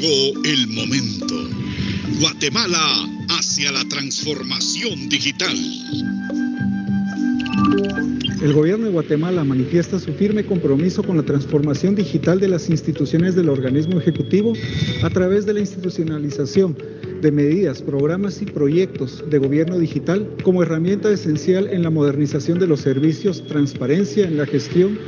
Llegó el momento. Guatemala hacia la transformación digital. El gobierno de Guatemala manifiesta su firme compromiso con la transformación digital de las instituciones del organismo ejecutivo a través de la institucionalización de medidas, programas y proyectos de gobierno digital como herramienta esencial en la modernización de los servicios, transparencia en la gestión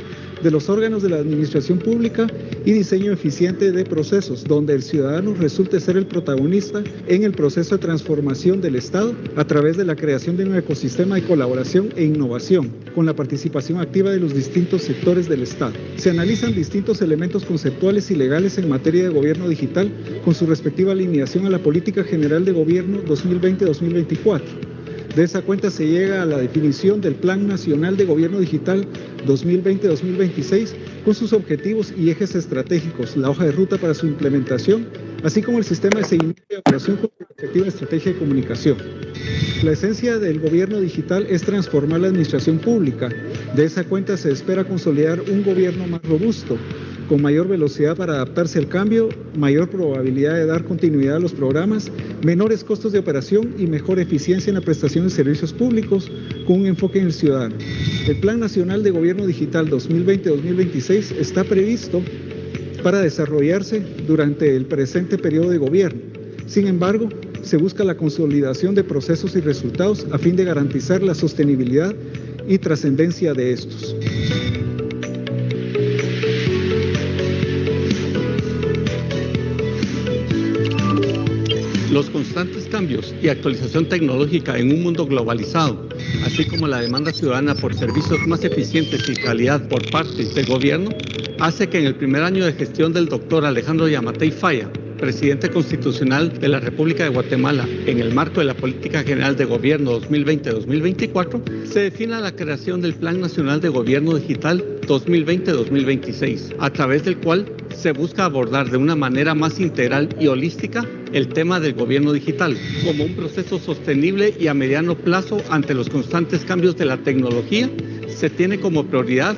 de los órganos de la administración pública y diseño eficiente de procesos, donde el ciudadano resulte ser el protagonista en el proceso de transformación del Estado a través de la creación de un ecosistema de colaboración e innovación, con la participación activa de los distintos sectores del Estado. Se analizan distintos elementos conceptuales y legales en materia de gobierno digital con su respectiva alineación a la Política General de Gobierno 2020-2024. De esa cuenta se llega a la definición del Plan Nacional de Gobierno Digital 2020-2026 con sus objetivos y ejes estratégicos, la hoja de ruta para su implementación, así como el sistema de seguimiento y evaluación con su respectiva estrategia de comunicación. La esencia del gobierno digital es transformar la administración pública. De esa cuenta se espera consolidar un gobierno más robusto, con mayor velocidad para adaptarse al cambio, mayor probabilidad de dar continuidad a los programas, menores costos de operación y mejor eficiencia en la prestación de servicios públicos con un enfoque en el ciudadano. El Plan Nacional de Gobierno Digital 2020-2026 está previsto para desarrollarse durante el presente periodo de gobierno. Sin embargo, se busca la consolidación de procesos y resultados a fin de garantizar la sostenibilidad y trascendencia de estos. Los constantes cambios y actualización tecnológica en un mundo globalizado, así como la demanda ciudadana por servicios más eficientes y calidad por parte del gobierno, hace que en el primer año de gestión del doctor Alejandro Yamatei Falla, presidente constitucional de la República de Guatemala, en el marco de la Política General de Gobierno 2020-2024, se defina la creación del Plan Nacional de Gobierno Digital 2020-2026, a través del cual se busca abordar de una manera más integral y holística el tema del gobierno digital, como un proceso sostenible y a mediano plazo ante los constantes cambios de la tecnología. Se tiene como prioridad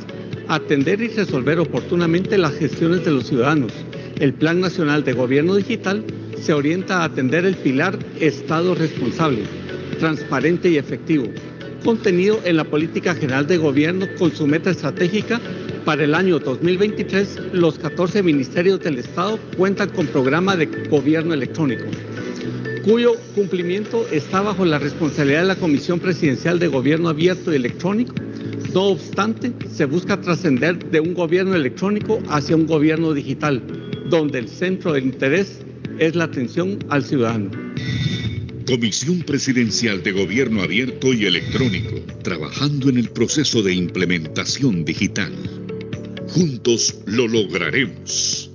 atender y resolver oportunamente las gestiones de los ciudadanos. El Plan Nacional de Gobierno Digital se orienta a atender el pilar Estado responsable, transparente y efectivo, contenido en la Política General de Gobierno con su meta estratégica. Para el año 2023, los 14 ministerios del Estado cuentan con programa de gobierno electrónico, cuyo cumplimiento está bajo la responsabilidad de la Comisión Presidencial de Gobierno Abierto y Electrónico. No obstante, se busca trascender de un gobierno electrónico hacia un gobierno digital, donde el centro del interés es la atención al ciudadano. Comisión Presidencial de Gobierno Abierto y Electrónico, trabajando en el proceso de implementación digital. Juntos lo lograremos.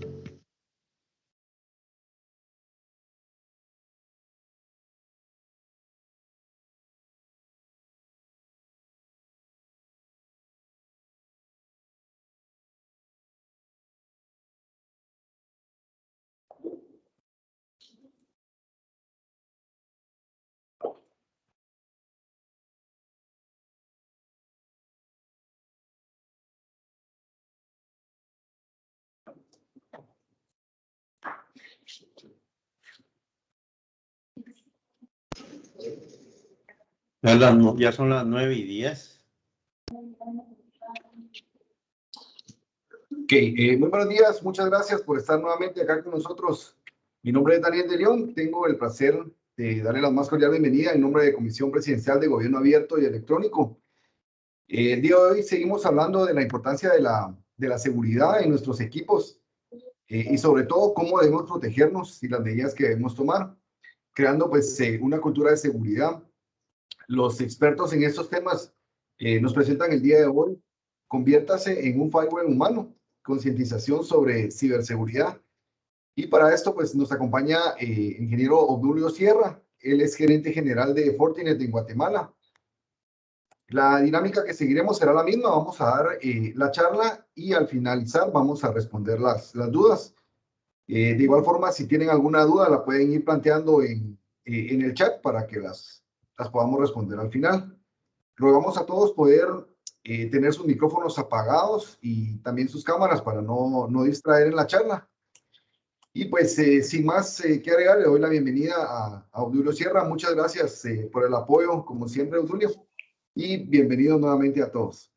Ya son las 9:10. Muy buenos días, muchas gracias por estar nuevamente acá con nosotros. Mi nombre es Daniel de León, tengo el placer de darle la más cordial bienvenida en nombre de Comisión Presidencial de Gobierno Abierto y Electrónico. El día de hoy seguimos hablando de la importancia de la seguridad en nuestros equipos y sobre todo cómo debemos protegernos y las medidas que debemos tomar, creando pues una cultura de seguridad. Los expertos en estos temas nos presentan el día de hoy. Conviértase en un firewall humano, concientización sobre ciberseguridad. Y para esto pues nos acompaña ingeniero Obdulio Sierra. Él es gerente general de Fortinet en Guatemala. La dinámica que seguiremos será la misma. Vamos a dar la charla y al finalizar vamos a responder las dudas. De igual forma, si tienen alguna duda, la pueden ir planteando en el chat para que las podamos responder al final. Rogamos a todos poder tener sus micrófonos apagados y también sus cámaras para no distraer en la charla. Y pues sin más que agregar, le doy la bienvenida a Obdulio Sierra. Muchas gracias por el apoyo, como siempre, Obdulio. Y bienvenidos nuevamente a todos.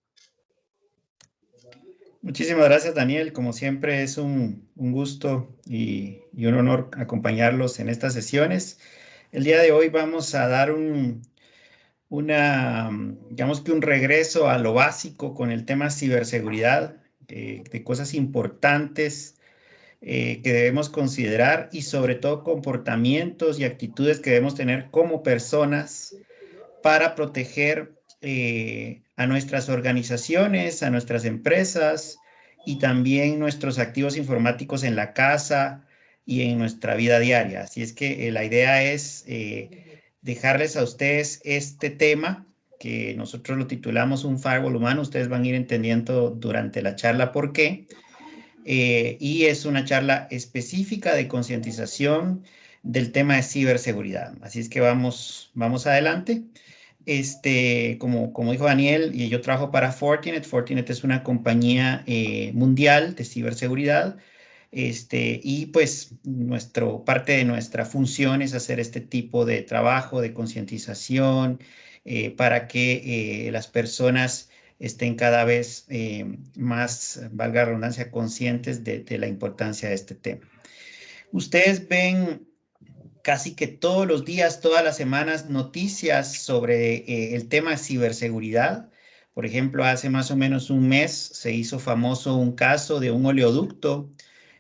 Muchísimas gracias, Daniel. Como siempre, es un gusto y un honor acompañarlos en estas sesiones. El día de hoy vamos a dar digamos que un regreso a lo básico con el tema ciberseguridad, de cosas importantes que debemos considerar y sobre todo comportamientos y actitudes que debemos tener como personas para proteger a nuestras organizaciones, a nuestras empresas y también nuestros activos informáticos en la casa y en nuestra vida diaria. Así es que la idea es dejarles a ustedes este tema que nosotros lo titulamos un firewall humano. Ustedes van a ir entendiendo durante la charla por qué. Y es una charla específica de concientización del tema de ciberseguridad. Así es que vamos adelante. Como dijo Daniel, y yo trabajo para Fortinet. Fortinet es una compañía mundial de ciberseguridad. Y pues parte de nuestra función es hacer este tipo de trabajo de concientización para que las personas estén cada vez más, valga la redundancia, conscientes de la importancia de este tema. Ustedes ven casi que todos los días, todas las semanas, noticias sobre el tema de ciberseguridad. Por ejemplo, hace más o menos un mes se hizo famoso un caso de un oleoducto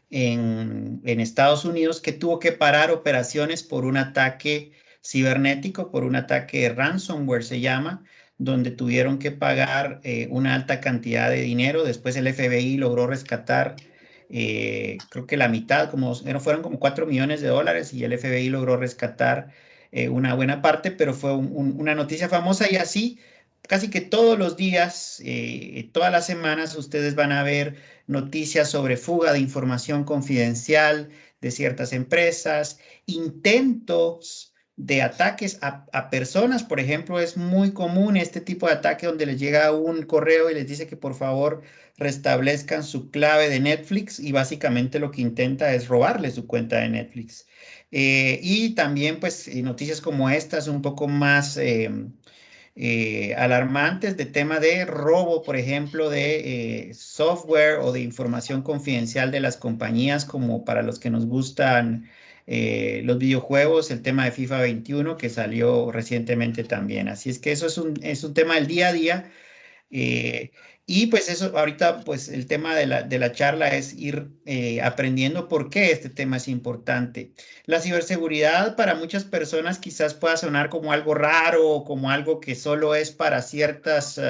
en Estados Unidos que tuvo que parar operaciones por un ataque cibernético, por un ataque ransomware se llama, donde tuvieron que pagar una alta cantidad de dinero. Después el FBI logró rescatar creo que la mitad, fueron como $4 millones y el FBI logró rescatar una buena parte, pero fue una noticia famosa y así casi que todos los días, todas las semanas ustedes van a ver noticias sobre fuga de información confidencial de ciertas empresas, intentos de ataques a personas. Por ejemplo, es muy común este tipo de ataque donde les llega un correo y les dice que por favor restablezcan su clave de Netflix y básicamente lo que intenta es robarle su cuenta de Netflix. Y también pues noticias como estas un poco más alarmantes de tema de robo, por ejemplo, de software o de información confidencial de las compañías, como para los que nos gustan los videojuegos, el tema de FIFA 21 que salió recientemente también. Así es que eso es un tema del día a día. Y pues eso, ahorita pues el tema de la charla es ir aprendiendo por qué este tema es importante. La ciberseguridad para muchas personas quizás pueda sonar como algo raro o como algo que solo es para ciertos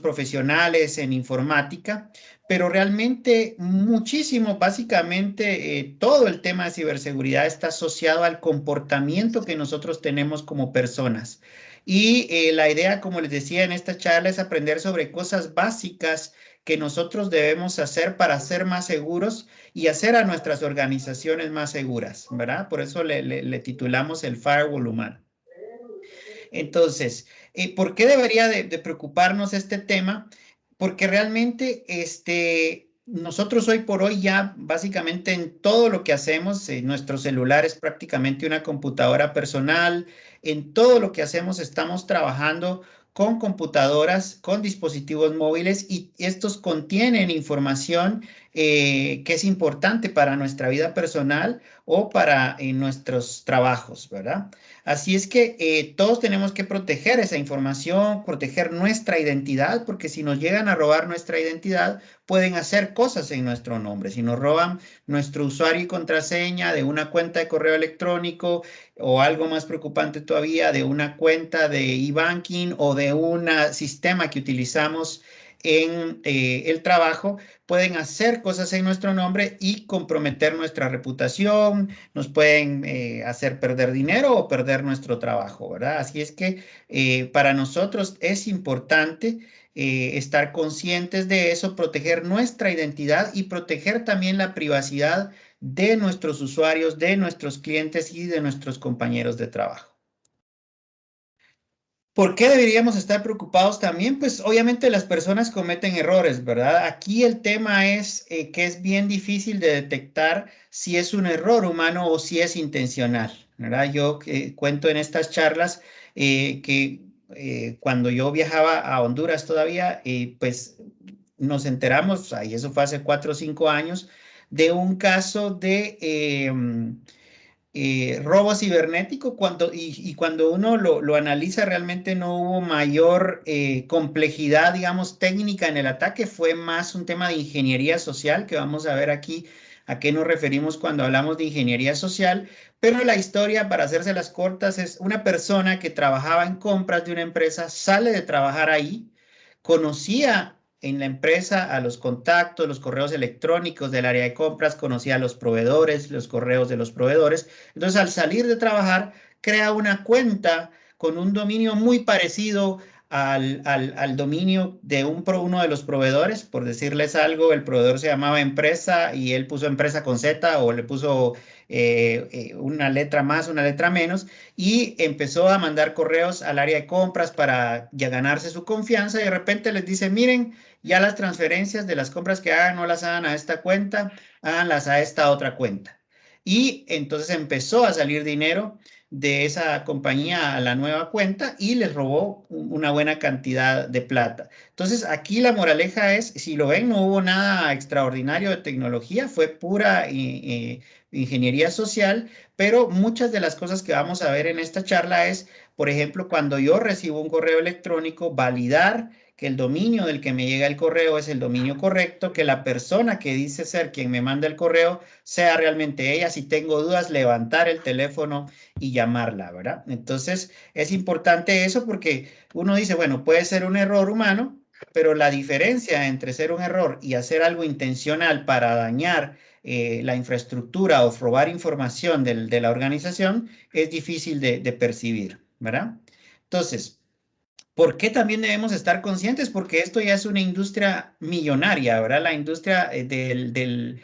profesionales en informática, pero realmente muchísimo, básicamente todo el tema de ciberseguridad está asociado al comportamiento que nosotros tenemos como personas. Y la idea, como les decía en esta charla, es aprender sobre cosas básicas que nosotros debemos hacer para ser más seguros y hacer a nuestras organizaciones más seguras, ¿verdad? Por eso le titulamos el firewall humano. Entonces, ¿por qué debería de preocuparnos este tema? Porque realmente nosotros hoy por hoy ya básicamente en todo lo que hacemos, nuestro celular es prácticamente una computadora personal, en todo lo que hacemos estamos trabajando con computadoras, con dispositivos móviles y estos contienen información que es importante para nuestra vida personal o para nuestros trabajos, ¿verdad? Así es que todos tenemos que proteger esa información, proteger nuestra identidad, porque si nos llegan a robar nuestra identidad, pueden hacer cosas en nuestro nombre. Si nos roban nuestro usuario y contraseña de una cuenta de correo electrónico o algo más preocupante todavía, de una cuenta de e-banking o de un sistema que utilizamos en el trabajo, pueden hacer cosas en nuestro nombre y comprometer nuestra reputación, nos pueden hacer perder dinero o perder nuestro trabajo, ¿verdad? Así es que para nosotros es importante estar conscientes de eso, proteger nuestra identidad y proteger también la privacidad de nuestros usuarios, de nuestros clientes y de nuestros compañeros de trabajo. ¿Por qué deberíamos estar preocupados también? Pues obviamente las personas cometen errores, ¿verdad? Aquí el tema es que es bien difícil de detectar si es un error humano o si es intencional, ¿verdad? Yo cuento en estas charlas que cuando yo viajaba a Honduras todavía, pues nos enteramos, y eso fue hace 4 o 5 años, de un caso de robo cibernético y cuando uno lo analiza realmente no hubo mayor complejidad, digamos, técnica en el ataque, fue más un tema de ingeniería social, que vamos a ver aquí a qué nos referimos cuando hablamos de ingeniería social, pero la historia, para hacerse las cortas, es una persona que trabajaba en compras de una empresa, sale de trabajar ahí, conocía en la empresa a los contactos, los correos electrónicos del área de compras, conocía a los proveedores, los correos de los proveedores. Entonces, al salir de trabajar, crea una cuenta con un dominio muy parecido al dominio de uno de los proveedores. Por decirles algo, el proveedor se llamaba empresa y él puso empresa con Z o le puso una letra más, una letra menos, y empezó a mandar correos al área de compras para ya ganarse su confianza y de repente les dice, miren, ya las transferencias de las compras que hagan no las hagan a esta cuenta, háganlas a esta otra cuenta. Y entonces empezó a salir dinero de esa compañía a la nueva cuenta y les robó una buena cantidad de plata. Entonces aquí la moraleja es, si lo ven, no hubo nada extraordinario de tecnología, fue pura ingeniería social, pero muchas de las cosas que vamos a ver en esta charla es, por ejemplo, cuando yo recibo un correo electrónico, validar que el dominio del que me llega el correo es el dominio correcto, que la persona que dice ser quien me manda el correo sea realmente ella. Si tengo dudas, levantar el teléfono y llamarla, ¿verdad? Entonces, es importante eso porque uno dice, bueno, puede ser un error humano, pero la diferencia entre ser un error y hacer algo intencional para dañar la infraestructura o robar información de la organización es difícil de percibir, ¿verdad? Entonces, ¿por qué también debemos estar conscientes? Porque esto ya es una industria millonaria, ¿verdad? La industria de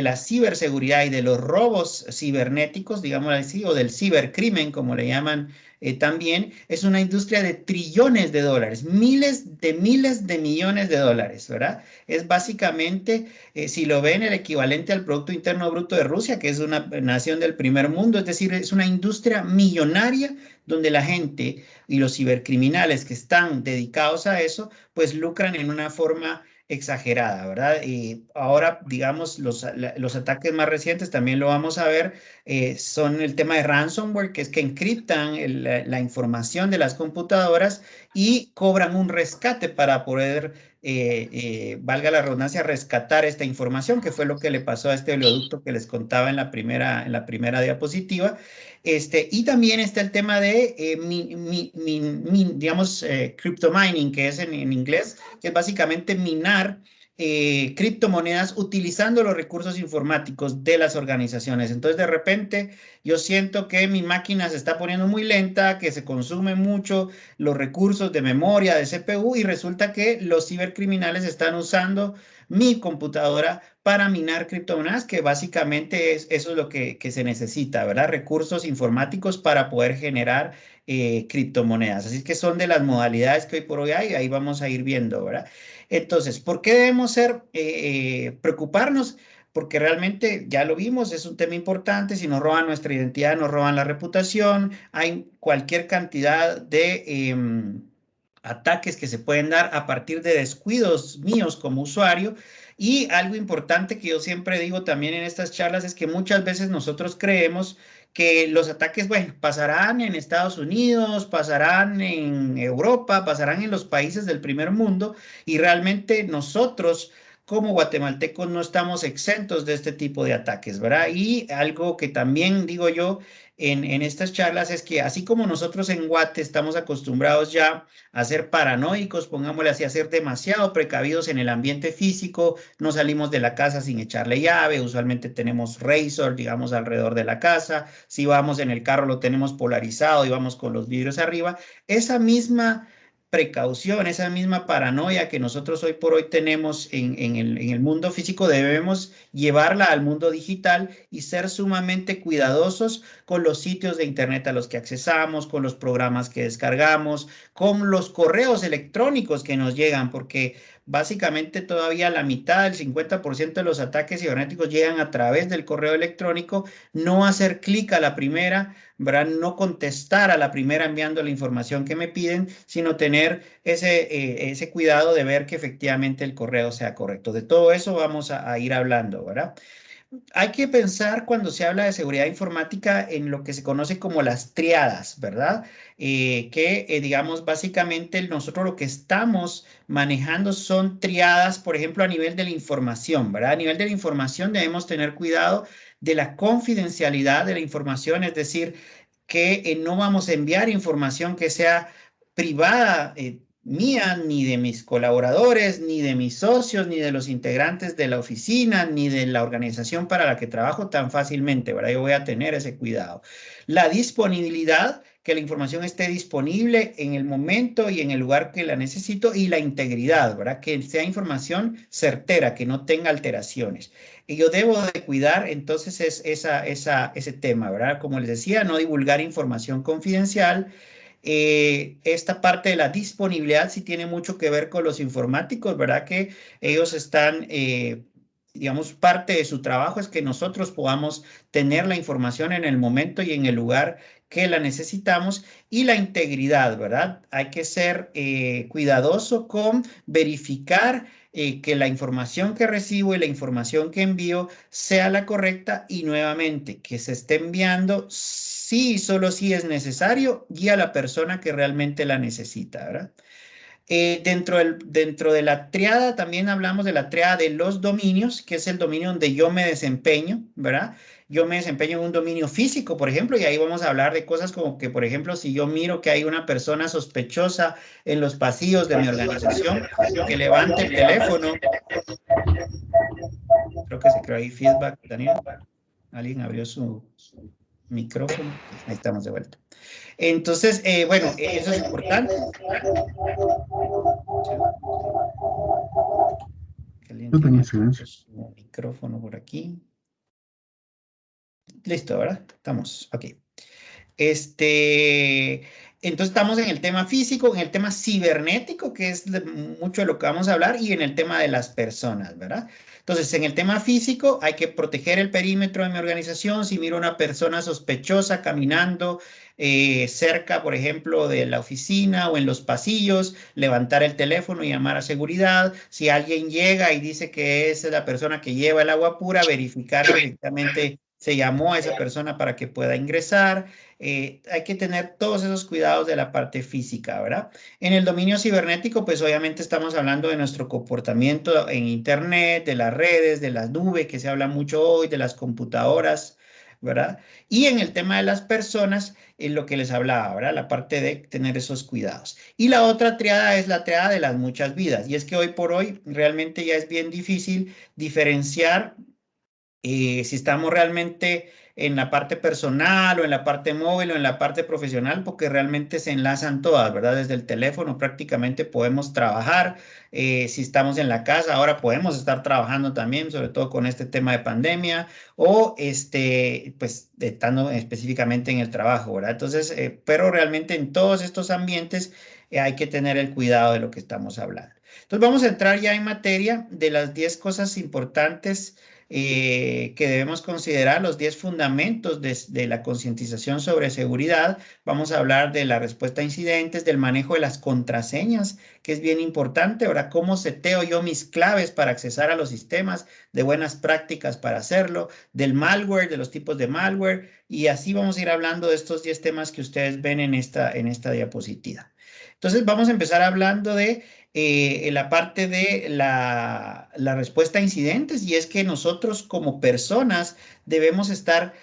la ciberseguridad y de los robos cibernéticos, digamos así, o del cibercrimen, como le llaman también, es una industria de trillones de dólares, miles de millones de dólares, ¿verdad? Es básicamente, si lo ven, el equivalente al Producto Interno Bruto de Rusia, que es una nación del primer mundo, es decir, es una industria millonaria donde la gente y los cibercriminales que están dedicados a eso, pues lucran en una forma exagerada, ¿verdad? Y ahora, digamos, los ataques más recientes, también lo vamos a ver, son el tema de ransomware, que es que encriptan la información de las computadoras y cobran un rescate para poder, valga la redundancia, rescatar esta información, que fue lo que le pasó a este oleoducto que les contaba en la primera diapositiva. Y también está el tema de, digamos, crypto mining, que es en inglés, que es básicamente minar criptomonedas utilizando los recursos informáticos de las organizaciones. Entonces, de repente, yo siento que mi máquina se está poniendo muy lenta, que se consume mucho los recursos de memoria, de CPU, y resulta que los cibercriminales están usando mi computadora para minar criptomonedas, que básicamente eso es lo que se necesita, ¿verdad? Recursos informáticos para poder generar criptomonedas. Así que son de las modalidades que hoy por hoy hay, ahí vamos a ir viendo, ¿verdad? Entonces, ¿por qué debemos preocuparnos? Porque realmente ya lo vimos, es un tema importante. Si nos roban nuestra identidad, nos roban la reputación, hay cualquier cantidad de ataques que se pueden dar a partir de descuidos míos como usuario. Y algo importante que yo siempre digo también en estas charlas es que muchas veces nosotros creemos que los ataques, bueno, pasarán en Estados Unidos, pasarán en Europa, pasarán en los países del primer mundo, y realmente nosotros como guatemaltecos no estamos exentos de este tipo de ataques, ¿verdad? Y algo que también digo yo en estas charlas es que así como nosotros en Guate estamos acostumbrados ya a ser paranoicos, pongámosle así, a ser demasiado precavidos en el ambiente físico, no salimos de la casa sin echarle llave, usualmente tenemos razor, digamos, alrededor de la casa, si vamos en el carro lo tenemos polarizado y vamos con los vidrios arriba, esa misma precaución, esa misma paranoia que nosotros hoy por hoy tenemos en el mundo físico, debemos llevarla al mundo digital y ser sumamente cuidadosos con los sitios de internet a los que accesamos, con los programas que descargamos, con los correos electrónicos que nos llegan, porque básicamente todavía la mitad, el 50% de los ataques cibernéticos llegan a través del correo electrónico. No hacer clic a la primera, ¿verdad? No contestar a la primera enviando la información que me piden, sino tener ese cuidado de ver que efectivamente el correo sea correcto. De todo eso vamos a ir hablando, ¿verdad? Hay que pensar cuando se habla de seguridad informática en lo que se conoce como las triadas, ¿verdad? Digamos, básicamente nosotros lo que estamos manejando son triadas, por ejemplo, a nivel de la información, ¿verdad? A nivel de la información debemos tener cuidado de la confidencialidad de la información, es decir, que no vamos a enviar información que sea privada, mía, ni de mis colaboradores, ni de mis socios, ni de los integrantes de la oficina, ni de la organización para la que trabajo tan fácilmente, ¿verdad? Yo voy a tener ese cuidado. La disponibilidad, que la información esté disponible en el momento y en el lugar que la necesito, y la integridad, ¿verdad? Que sea información certera, que no tenga alteraciones. Y yo debo de cuidar, entonces, ese tema, ¿verdad? Como les decía, no divulgar información confidencial. Esta parte de la disponibilidad sí tiene mucho que ver con los informáticos, ¿verdad? Que ellos están, digamos, parte de su trabajo es que nosotros podamos tener la información en el momento y en el lugar que la necesitamos. Y la integridad, ¿verdad? Hay que ser cuidadoso con verificar que la información que recibo y la información que envío sea la correcta, y nuevamente que se esté enviando sí y solo si es necesario y a la persona que realmente la necesita, ¿verdad? Dentro de la triada también hablamos de la triada de los dominios, que es el dominio donde yo me desempeño, ¿verdad? Yo me desempeño en un dominio físico, por ejemplo, y ahí vamos a hablar de cosas como que, por ejemplo, si yo miro que hay una persona sospechosa en los pasillos de mi organización, que levante el teléfono. Creo que se creó ahí feedback, Daniel. Alguien abrió su micrófono. Ahí estamos de vuelta. Entonces, bueno, eso es importante. Alguien tiene su micrófono por aquí. Listo, ¿verdad? Estamos, ok. Entonces estamos en el tema físico, en el tema cibernético, que es mucho de lo que vamos a hablar, y en el tema de las personas, ¿verdad? Entonces, en el tema físico hay que proteger el perímetro de mi organización. Si miro una persona sospechosa caminando cerca, por ejemplo, de la oficina o en los pasillos, levantar el teléfono y llamar a seguridad. Si alguien llega y dice que es la persona que lleva el agua pura, verificar que efectivamente se llamó a esa persona para que pueda ingresar. Hay que tener todos esos cuidados de la parte física, ¿verdad? En el dominio cibernético, pues obviamente estamos hablando de nuestro comportamiento en Internet, de las redes, de las nubes, que se habla mucho hoy, de las computadoras, ¿verdad? Y en el tema de las personas, es lo que les hablaba, ¿verdad? La parte de tener esos cuidados. Y la otra triada es la triada de las muchas vidas. Y es que hoy por hoy realmente ya es bien difícil diferenciar si estamos realmente en la parte personal o en la parte móvil o en la parte profesional, porque realmente se enlazan todas, ¿verdad? Desde el teléfono prácticamente podemos trabajar. Si estamos en la casa, ahora podemos estar trabajando también, sobre todo con este tema de pandemia, o pues estando específicamente en el trabajo, ¿verdad? Entonces, pero realmente en todos estos ambientes hay que tener el cuidado de lo que estamos hablando. Entonces, vamos a entrar ya en materia de las 10 cosas importantes que debemos considerar, los 10 fundamentos de la concientización sobre seguridad. Vamos a hablar de la respuesta a incidentes, del manejo de las contraseñas, que es bien importante. Ahora, cómo seteo yo mis claves para accesar a los sistemas, de buenas prácticas para hacerlo, del malware, de los tipos de malware, y así vamos a ir hablando de estos 10 temas que ustedes ven en esta diapositiva. Entonces, vamos a empezar hablando de la parte de la respuesta a incidentes, y es que nosotros como personas debemos estar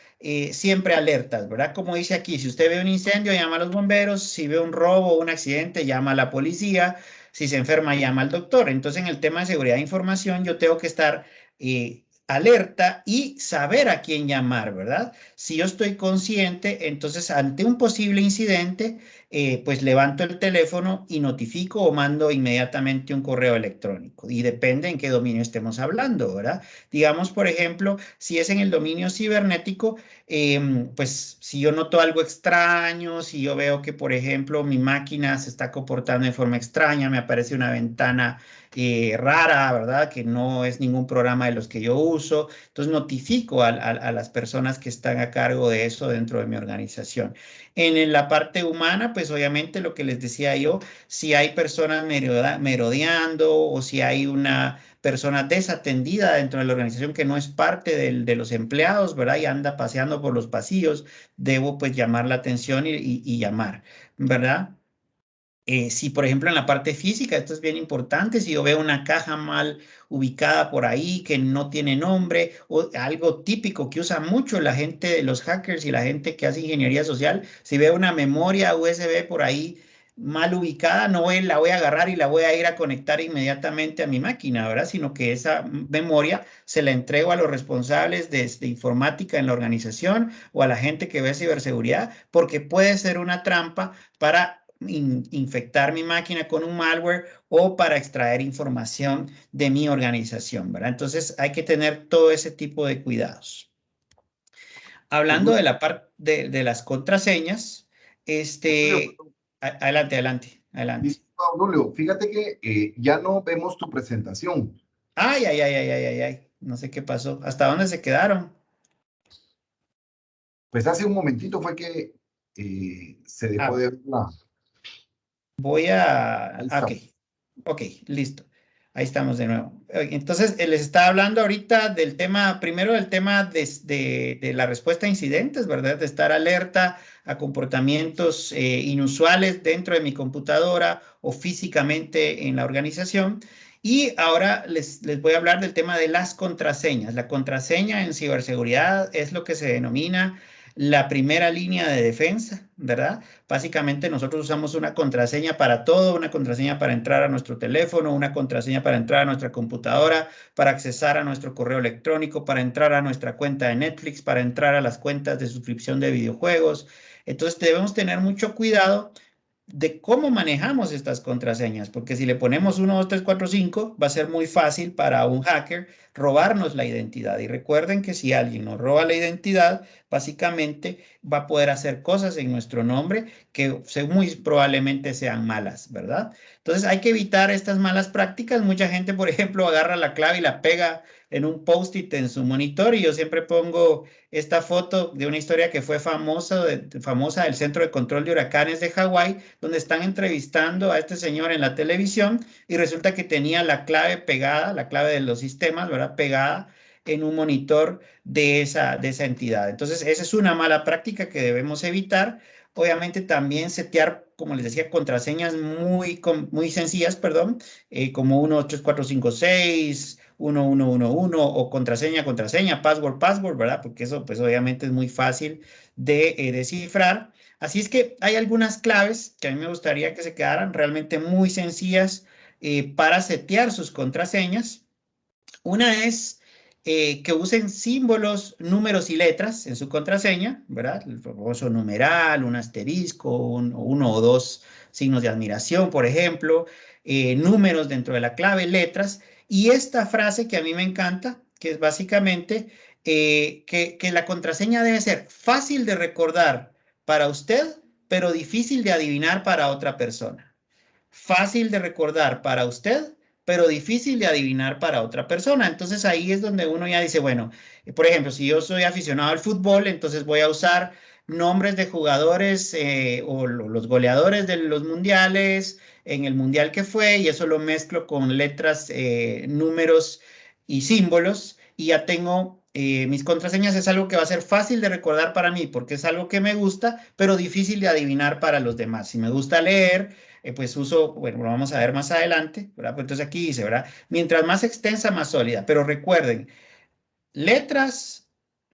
siempre alertas, ¿verdad? Como dice aquí, si usted ve un incendio, llama a los bomberos; si ve un robo o un accidente, llama a la policía; si se enferma, llama al doctor. Entonces, en el tema de seguridad de información, yo tengo que estar alerta y saber a quién llamar, ¿verdad? Si yo estoy consciente, entonces ante un posible incidente, pues levanto el teléfono y notifico o mando inmediatamente un correo electrónico. Y depende en qué dominio estemos hablando, ¿verdad? Digamos, por ejemplo, si es en el dominio cibernético, pues si yo noto algo extraño, si yo veo que, por ejemplo, mi máquina se está comportando de forma extraña, me aparece una ventana rara, ¿verdad? Que no es ningún programa de los que yo uso. Entonces notifico a las personas que están a cargo de eso dentro de mi organización. En la parte humana, pues obviamente lo que les decía yo, si hay personas merodeando o si hay una persona desatendida dentro de la organización que no es parte de los empleados, ¿verdad? Y anda paseando por los pasillos, debo pues llamar la atención y llamar, ¿verdad? Si, por ejemplo, en la parte física, esto es bien importante, si yo veo una caja mal ubicada por ahí que no tiene nombre o algo típico que usa mucho la gente, los hackers y la gente que hace ingeniería social, si veo una memoria USB por ahí mal ubicada, no la voy a agarrar y la voy a ir a conectar inmediatamente a mi máquina, ¿verdad? Sino que esa memoria se la entrego a los responsables de informática en la organización o a la gente que ve ciberseguridad, porque puede ser una trampa para infectar mi máquina con un malware o para extraer información de mi organización, ¿verdad? Entonces hay que tener todo ese tipo de cuidados. Hablando de la parte de las contraseñas, adelante, adelante, adelante. Disculpa, Julio, fíjate que ya no vemos tu presentación. Ay, ay, ay, ay, ay, ay, ay, no sé qué pasó. ¿Hasta dónde se quedaron? Pues hace un momentito fue que se dejó de ver la... Voy a... Ahí Ok, está. ok, listo. Ahí estamos de nuevo. Entonces, les estaba hablando ahorita del tema, primero del tema de la respuesta a incidentes, ¿verdad? De estar alerta a comportamientos inusuales dentro de mi computadora o físicamente en la organización. Y ahora les voy a hablar del tema de las contraseñas. La contraseña en ciberseguridad es lo que se denomina la primera línea de defensa, ¿verdad? Básicamente nosotros usamos una contraseña para todo, una contraseña para entrar a nuestro teléfono, una contraseña para entrar a nuestra computadora, para accesar a nuestro correo electrónico, para entrar a nuestra cuenta de Netflix, para entrar a las cuentas de suscripción de videojuegos. Entonces debemos tener mucho cuidado de cómo manejamos estas contraseñas, porque si le ponemos 1, 2, 3, 4, 5, va a ser muy fácil para un hacker robarnos la identidad. Y recuerden que si alguien nos roba la identidad, básicamente va a poder hacer cosas en nuestro nombre que muy probablemente sean malas, ¿verdad? Entonces hay que evitar estas malas prácticas. Mucha gente, por ejemplo, agarra la clave y la pega en un post-it en su monitor, y yo siempre pongo esta foto de una historia que fue famosa del Centro de Control de Huracanes de Hawái, donde están entrevistando a este señor en la televisión y resulta que tenía la clave pegada, la clave de los sistemas, ¿verdad? Pegada en un monitor de esa entidad. Entonces, esa es una mala práctica que debemos evitar. Obviamente también setear, como les decía, contraseñas muy sencillas, perdón, como 1, 3, 4, 5, 6, 1, 1, 1, 1 o contraseña, password, ¿verdad? Porque eso pues obviamente es muy fácil de descifrar. Así es que hay algunas claves que a mí me gustaría que se quedaran realmente muy sencillas para setear sus contraseñas. Una es que usen símbolos, números y letras en su contraseña, ¿verdad? El famoso numeral, un asterisco, uno o dos signos de admiración, por ejemplo, números dentro de la clave, letras, y esta frase que a mí me encanta, que es básicamente que la contraseña debe ser fácil de recordar para usted, pero difícil de adivinar para otra persona. Fácil de recordar para usted, pero difícil de adivinar para otra persona. Entonces ahí es donde uno ya dice, bueno, por ejemplo, si yo soy aficionado al fútbol, entonces voy a usar nombres de jugadores o los goleadores de los mundiales en el mundial que fue, y eso lo mezclo con letras, números y símbolos, y ya tengo mis contraseñas. Es algo que va a ser fácil de recordar para mí porque es algo que me gusta, pero difícil de adivinar para los demás. Si me gusta leer, pues uso, bueno, lo vamos a ver más adelante, ¿verdad? Pues entonces aquí dice, ¿verdad? Mientras más extensa, más sólida. Pero recuerden, letras,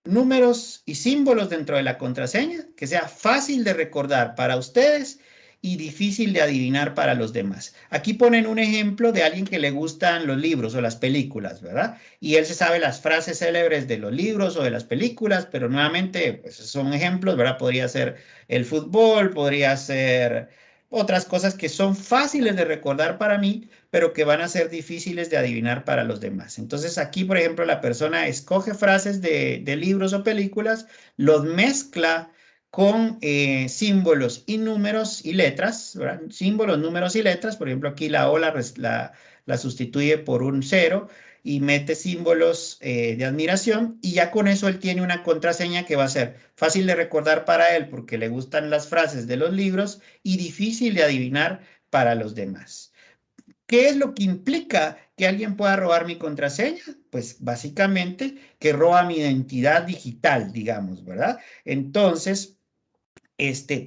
números y símbolos dentro de la contraseña, que sea fácil de recordar para ustedes y difícil de adivinar para los demás. Aquí ponen un ejemplo de alguien que le gustan los libros o las películas, ¿verdad? Y él se sabe las frases célebres de los libros o de las películas, pero nuevamente pues son ejemplos, ¿verdad? Podría ser el fútbol, podría ser otras cosas que son fáciles de recordar para mí, pero que van a ser difíciles de adivinar para los demás. Entonces aquí, por ejemplo, la persona escoge frases de libros o películas, los mezcla con símbolos y números y letras, ¿verdad? Símbolos, números y letras. Por ejemplo, aquí la O la sustituye por un 0 y mete símbolos de admiración, y ya con eso él tiene una contraseña que va a ser fácil de recordar para él porque le gustan las frases de los libros y difícil de adivinar para los demás. ¿Qué es lo que implica que alguien pueda robar mi contraseña? Pues básicamente que roba mi identidad digital, digamos, ¿verdad? Entonces,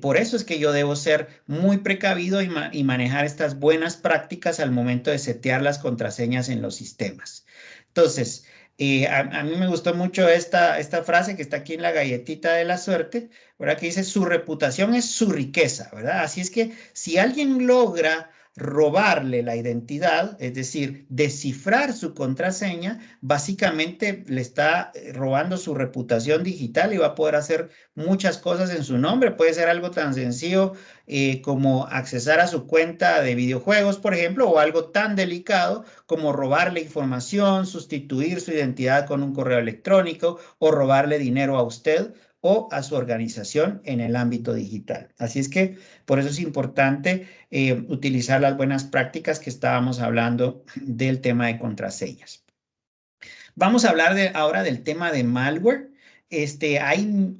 por eso es que yo debo ser muy precavido y manejar estas buenas prácticas al momento de setear las contraseñas en los sistemas. Entonces, a mí me gustó mucho esta frase que está aquí en la galletita de la suerte, ¿verdad? Que dice, su reputación es su riqueza, ¿verdad? Así es que si alguien logra robarle la identidad, es decir, descifrar su contraseña, básicamente le está robando su reputación digital y va a poder hacer muchas cosas en su nombre. Puede ser algo tan sencillo como accesar a su cuenta de videojuegos, por ejemplo, o algo tan delicado como robarle información, sustituir su identidad con un correo electrónico o robarle dinero a usted o a su organización en el ámbito digital. Así es que por eso es importante utilizar las buenas prácticas que estábamos hablando del tema de contraseñas. Vamos a hablar ahora del tema de malware.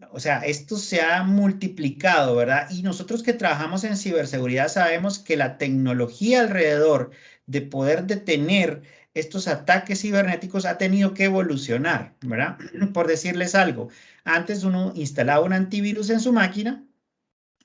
O sea, esto se ha multiplicado, ¿verdad? Y nosotros que trabajamos en ciberseguridad sabemos que la tecnología alrededor de poder detener estos ataques cibernéticos ha tenido que evolucionar, ¿verdad? Por decirles algo, antes uno instalaba un antivirus en su máquina,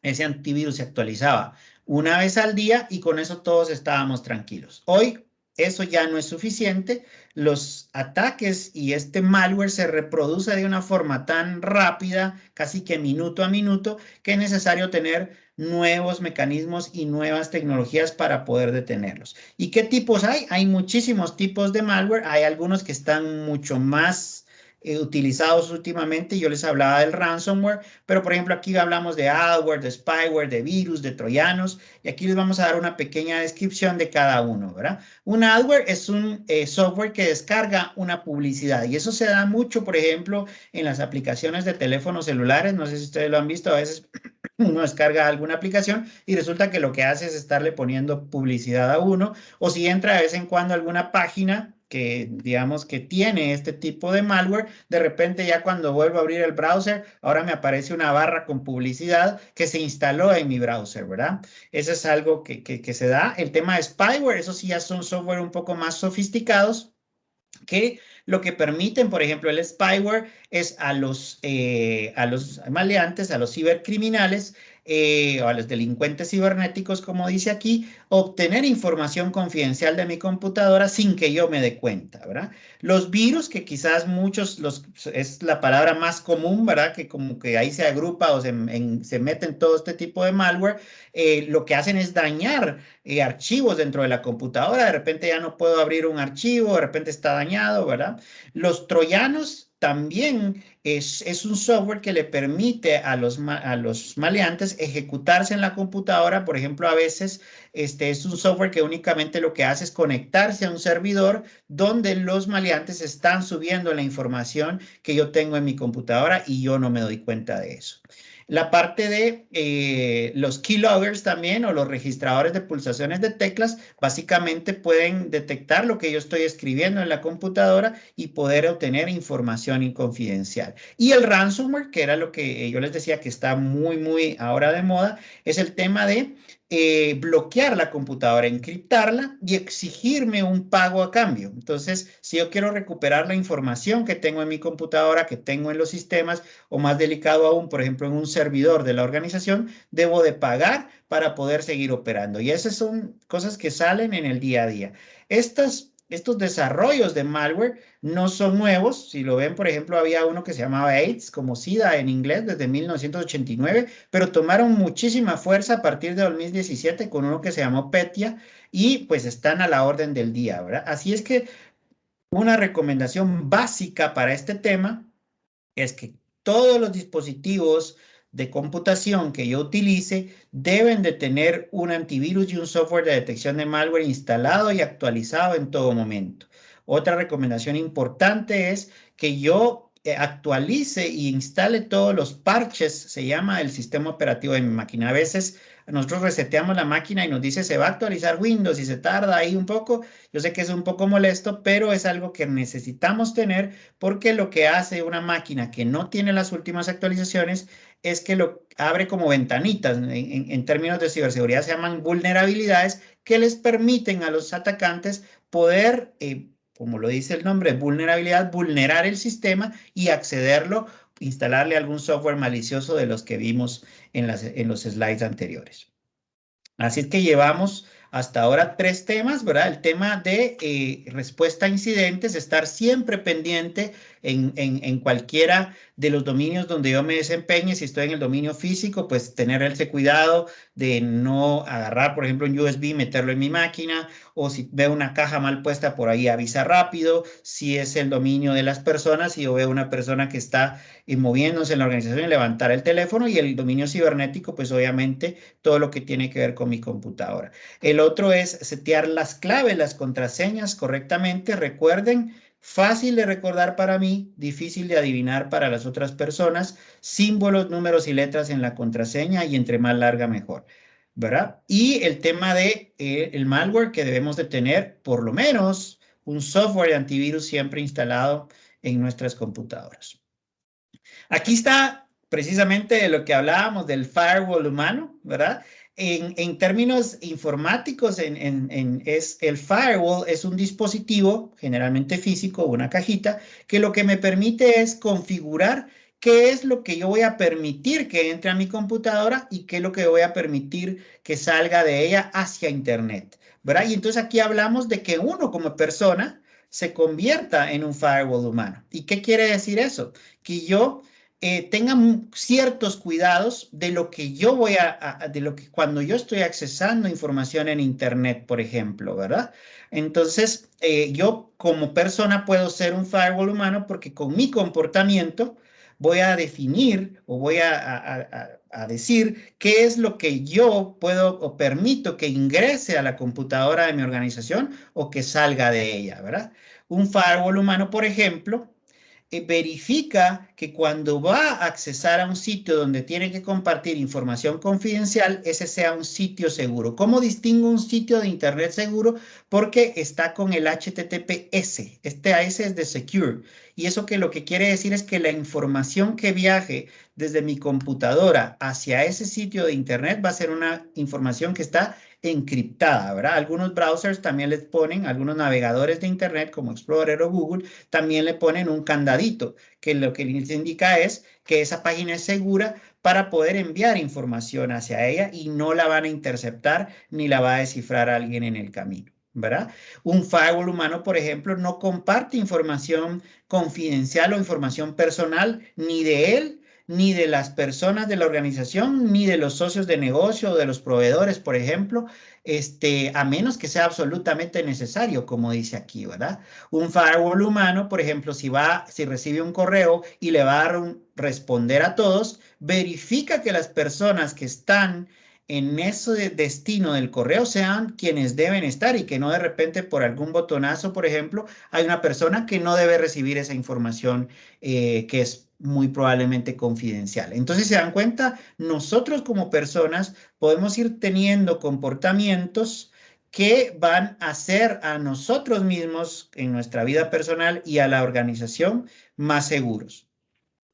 ese antivirus se actualizaba una vez al día y con eso todos estábamos tranquilos. Hoy eso ya no es suficiente. Los ataques y este malware se reproduce de una forma tan rápida, casi que minuto a minuto, que es necesario tener nuevos mecanismos y nuevas tecnologías para poder detenerlos. ¿Y qué tipos hay? Hay muchísimos tipos de malware. Hay algunos que están mucho más utilizados últimamente. Yo les hablaba del ransomware, pero por ejemplo aquí hablamos de adware, de spyware, de virus, de troyanos, y aquí les vamos a dar una pequeña descripción de cada uno, ¿verdad? Un adware es un software que descarga una publicidad, y eso se da mucho, por ejemplo, en las aplicaciones de teléfonos celulares. No sé si ustedes lo han visto, a veces uno descarga alguna aplicación y resulta que lo que hace es estarle poniendo publicidad a uno, o si entra de vez en cuando a alguna página que digamos que tiene este tipo de malware, de repente ya cuando vuelvo a abrir el browser, ahora me aparece una barra con publicidad que se instaló en mi browser, ¿verdad? Eso es algo que se da. El tema de spyware, eso sí ya son software un poco más sofisticados, que lo que permiten, por ejemplo, el spyware es a los maleantes, a los cibercriminales o a los delincuentes cibernéticos, como dice aquí, obtener información confidencial de mi computadora sin que yo me dé cuenta, ¿verdad? Los virus, que quizás muchos, es la palabra más común, ¿verdad? Que como que ahí se agrupa o se meten todo este tipo de malware, lo que hacen es dañar archivos dentro de la computadora. De repente ya no puedo abrir un archivo, de repente está dañado, ¿verdad? Los troyanos también es un software que le permite a los maleantes ejecutarse en la computadora. Por ejemplo, a veces es un software que únicamente lo que hace es conectarse a un servidor donde los maleantes están subiendo la información que yo tengo en mi computadora y yo no me doy cuenta de eso. La parte de los keyloggers también, o los registradores de pulsaciones de teclas, básicamente pueden detectar lo que yo estoy escribiendo en la computadora y poder obtener información confidencial. Y el ransomware, que era lo que yo les decía que está muy ahora de moda, es el tema de bloquear la computadora, encriptarla y exigirme un pago a cambio. Entonces, si yo quiero recuperar la información que tengo en mi computadora, que tengo en los sistemas, o más delicado aún, por ejemplo, en un servidor de la organización, debo de pagar para poder seguir operando. Y esas son cosas que salen en el día a día. Estas estos desarrollos de malware no son nuevos. Si lo ven, por ejemplo, había uno que se llamaba AIDS, como SIDA en inglés, desde 1989, pero tomaron muchísima fuerza a partir de 2017 con uno que se llamó PETIA y pues están a la orden del día, ¿verdad? Así es que una recomendación básica para este tema es que todos los dispositivos de computación que yo utilice deben de tener un antivirus y un software de detección de malware instalado y actualizado en todo momento. Otra recomendación importante es que yo actualice e instale todos los parches, se llama el sistema operativo de mi máquina. A veces nosotros reseteamos la máquina y nos dice se va a actualizar Windows y se tarda ahí un poco. Yo sé que es un poco molesto, pero es algo que necesitamos tener porque lo que hace una máquina que no tiene las últimas actualizaciones es que lo abre como ventanitas. En términos de ciberseguridad se llaman vulnerabilidades que les permiten a los atacantes poder, como lo dice el nombre, vulnerabilidad, vulnerar el sistema y accederlo, instalarle algún software malicioso de los que vimos en los slides anteriores. Así es que llevamos hasta ahora 3 temas, ¿verdad? El tema de respuesta a incidentes, estar siempre pendiente en cualquiera de los dominios donde yo me desempeñe. Si estoy en el dominio físico, pues tener ese cuidado de no agarrar, por ejemplo, un USB y meterlo en mi máquina, o si veo una caja mal puesta por ahí, avisa rápido. Si es el dominio de las personas, si yo veo una persona que está moviéndose en la organización, levantar el teléfono, y el dominio cibernético, pues obviamente todo lo que tiene que ver con mi computadora. El otro es setear las claves, las contraseñas correctamente. Recuerden, fácil de recordar para mí, difícil de adivinar para las otras personas. Símbolos, números y letras en la contraseña y entre más larga mejor, ¿verdad? Y el tema de el malware, que debemos de tener por lo menos un software de antivirus siempre instalado en nuestras computadoras. Aquí está precisamente de lo que hablábamos del firewall humano, ¿verdad? En términos informáticos, el firewall es un dispositivo, generalmente físico, una cajita, que lo que me permite es configurar qué es lo que yo voy a permitir que entre a mi computadora y qué es lo que voy a permitir que salga de ella hacia Internet, ¿verdad? Y entonces aquí hablamos de que uno como persona se convierta en un firewall humano. ¿Y qué quiere decir eso? Que yo tengan ciertos cuidados de lo que yo voy de lo que cuando yo estoy accesando información en Internet, por ejemplo, ¿verdad? Entonces, yo como persona puedo ser un firewall humano porque con mi comportamiento voy a definir o voy a decir qué es lo que yo puedo o permito que ingrese a la computadora de mi organización o que salga de ella, ¿verdad? Un firewall humano, por ejemplo, verifica que cuando va a accesar a un sitio donde tiene que compartir información confidencial, ese sea un sitio seguro. ¿Cómo distingo un sitio de Internet seguro? Porque está con el HTTPS. Este AS es de Secure. Y eso que lo que quiere decir es que la información que viaje desde mi computadora hacia ese sitio de Internet va a ser una información que está encriptada, ¿verdad? Algunos browsers también les ponen, algunos navegadores de Internet como Explorer o Google, también le ponen un candadito, que lo que les indica es que esa página es segura para poder enviar información hacia ella y no la van a interceptar ni la va a descifrar alguien en el camino, ¿verdad? Un firewall humano, por ejemplo, no comparte información confidencial o información personal ni de él, ni de las personas de la organización, ni de los socios de negocio o de los proveedores, por ejemplo, a menos que sea absolutamente necesario, como dice aquí, ¿verdad? Un firewall humano, por ejemplo, si recibe un correo y le va a responder a todos, verifica que las personas que están en ese destino del correo sean quienes deben estar y que no de repente por algún botonazo, por ejemplo, hay una persona que no debe recibir esa información que es muy probablemente confidencial. Entonces, se dan cuenta, nosotros como personas podemos ir teniendo comportamientos que van a hacer a nosotros mismos en nuestra vida personal y a la organización más seguros.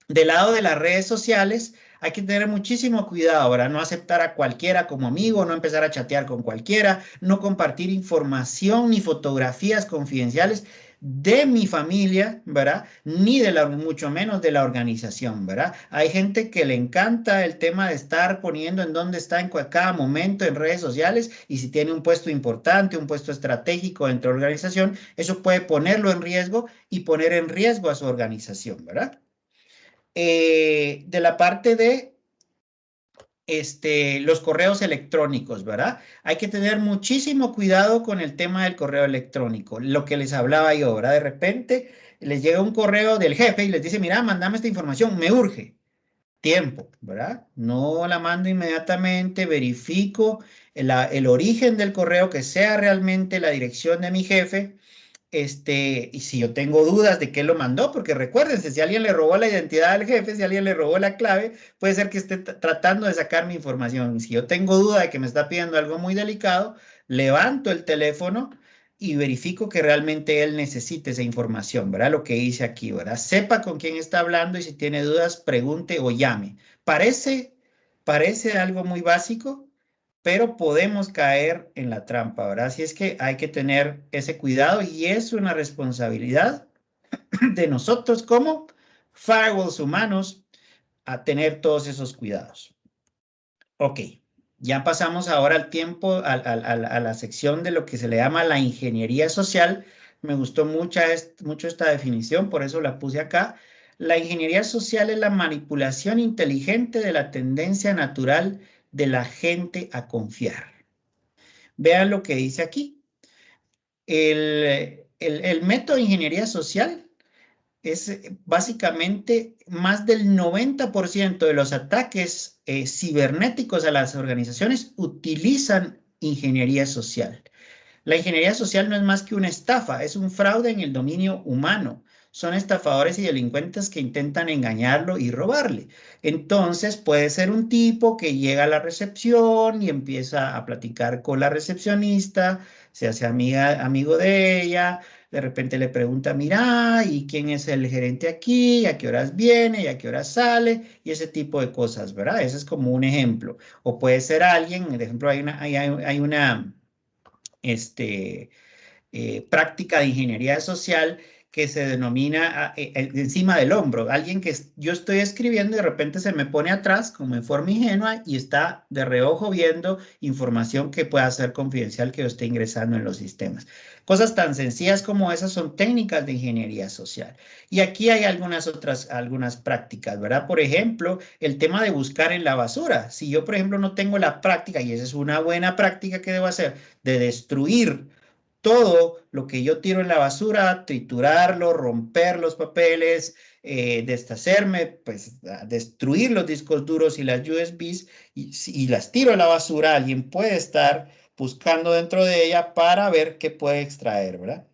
Del lado de las redes sociales, hay que tener muchísimo cuidado ahora, no aceptar a cualquiera como amigo, no empezar a chatear con cualquiera, no compartir información ni fotografías confidenciales. de mi familia, ¿verdad? Ni mucho menos de la organización, ¿verdad? Hay gente que le encanta el tema de estar poniendo en dónde está en cada momento en redes sociales, y si tiene un puesto importante, un puesto estratégico dentro de la organización, eso puede ponerlo en riesgo y poner en riesgo a su organización, ¿verdad? De la parte de los correos electrónicos, ¿verdad? Hay que tener muchísimo cuidado con el tema del correo electrónico. Lo que les hablaba yo, ¿verdad? De repente les llega un correo del jefe y les dice, mira, mándame esta información, me urge. Tiempo, ¿verdad? No la mando inmediatamente, verifico el origen del correo, que sea realmente la dirección de mi jefe. Y si yo tengo dudas de qué lo mandó, porque recuérdense, si alguien le robó la identidad al jefe, si alguien le robó la clave, puede ser que esté tratando de sacar mi información. Si yo tengo duda de que me está pidiendo algo muy delicado, levanto el teléfono y verifico que realmente él necesite esa información, ¿verdad? Lo que hice aquí, ¿verdad? Sepa con quién está hablando y si tiene dudas, pregunte o llame. Parece algo muy básico, pero podemos caer en la trampa, ¿verdad? Así es que hay que tener ese cuidado y es una responsabilidad de nosotros como firewalls humanos a tener todos esos cuidados. Ok, ya pasamos ahora al tiempo, a la sección de lo que se le llama la ingeniería social. Me gustó mucho esta definición, por eso la puse acá. La ingeniería social es la manipulación inteligente de la tendencia natural de la gente a confiar. Vean lo que dice aquí. El método de ingeniería social es básicamente más del 90% de los ataques cibernéticos a las organizaciones utilizan ingeniería social. La ingeniería social no es más que una estafa, es un fraude en el dominio humano. Son estafadores y delincuentes que intentan engañarlo y robarle. Entonces puede ser un tipo que llega a la recepción y empieza a platicar con la recepcionista, se hace amigo de ella, de repente le pregunta, mira, ¿y quién es el gerente aquí? ¿A qué horas viene? ¿Y a qué horas sale? Y ese tipo de cosas, ¿verdad? Ese es como un ejemplo. O puede ser alguien, por ejemplo, hay una práctica de ingeniería social que se denomina encima del hombro. Alguien que yo estoy escribiendo y de repente se me pone atrás como en forma ingenua y está de reojo viendo información que pueda ser confidencial que yo esté ingresando en los sistemas. Cosas tan sencillas como esas son técnicas de ingeniería social. Y aquí hay algunas prácticas, ¿verdad? Por ejemplo, el tema de buscar en la basura. Si yo, por ejemplo, no tengo la práctica, y esa es una buena práctica que debo hacer, de destruir todo lo que yo tiro en la basura, triturarlo, romper los papeles, deshacerme, pues destruir los discos duros y las USBs y las tiro a la basura, alguien puede estar buscando dentro de ella para ver qué puede extraer, ¿verdad?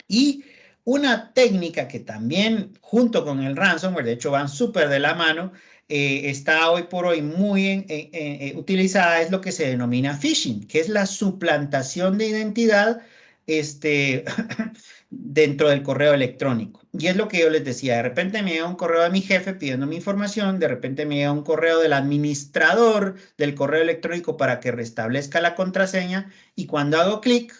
Y una técnica que también junto con el ransomware, de hecho van súper de la mano, está hoy por hoy muy utilizada, es lo que se denomina phishing, que es la suplantación de identidad dentro del correo electrónico. Y es lo que yo les decía, de repente me llega un correo de mi jefe pidiendo mi información, de repente me llega un correo del administrador del correo electrónico para que restablezca la contraseña, y cuando hago clic,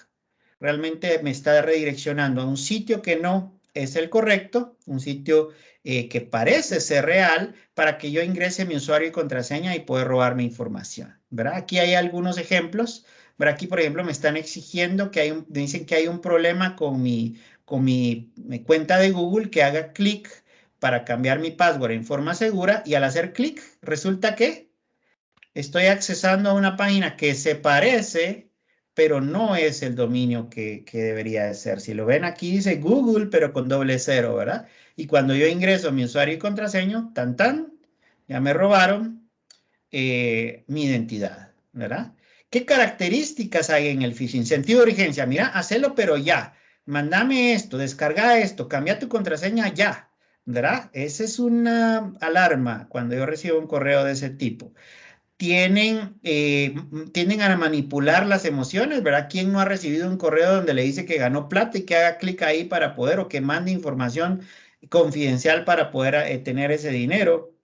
realmente me está redireccionando a un sitio que no es el correcto, un sitio que parece ser real, para que yo ingrese mi usuario y contraseña y pueda robar mi información, ¿verdad? Aquí hay algunos ejemplos, ¿verdad? Aquí, por ejemplo, me están exigiendo que me dicen que hay un problema con mi cuenta de Google, que haga clic para cambiar mi password en forma segura, y al hacer clic resulta que estoy accesando a una página que se parece, pero no es el dominio que debería de ser. Si lo ven aquí dice Google, pero con doble cero, ¿verdad? Y cuando yo ingreso mi usuario y contraseña, ya me robaron mi identidad, ¿verdad? ¿Qué características hay en el phishing? Sentido de urgencia, mira, hacelo pero ya. Mándame esto, descarga esto, cambia tu contraseña ya, ¿verdad? Esa es una alarma cuando yo recibo un correo de ese tipo. Tienden a manipular las emociones, ¿verdad? ¿Quién no ha recibido un correo donde le dice que ganó plata y que haga clic ahí para poder, o que mande información confidencial para poder tener ese dinero?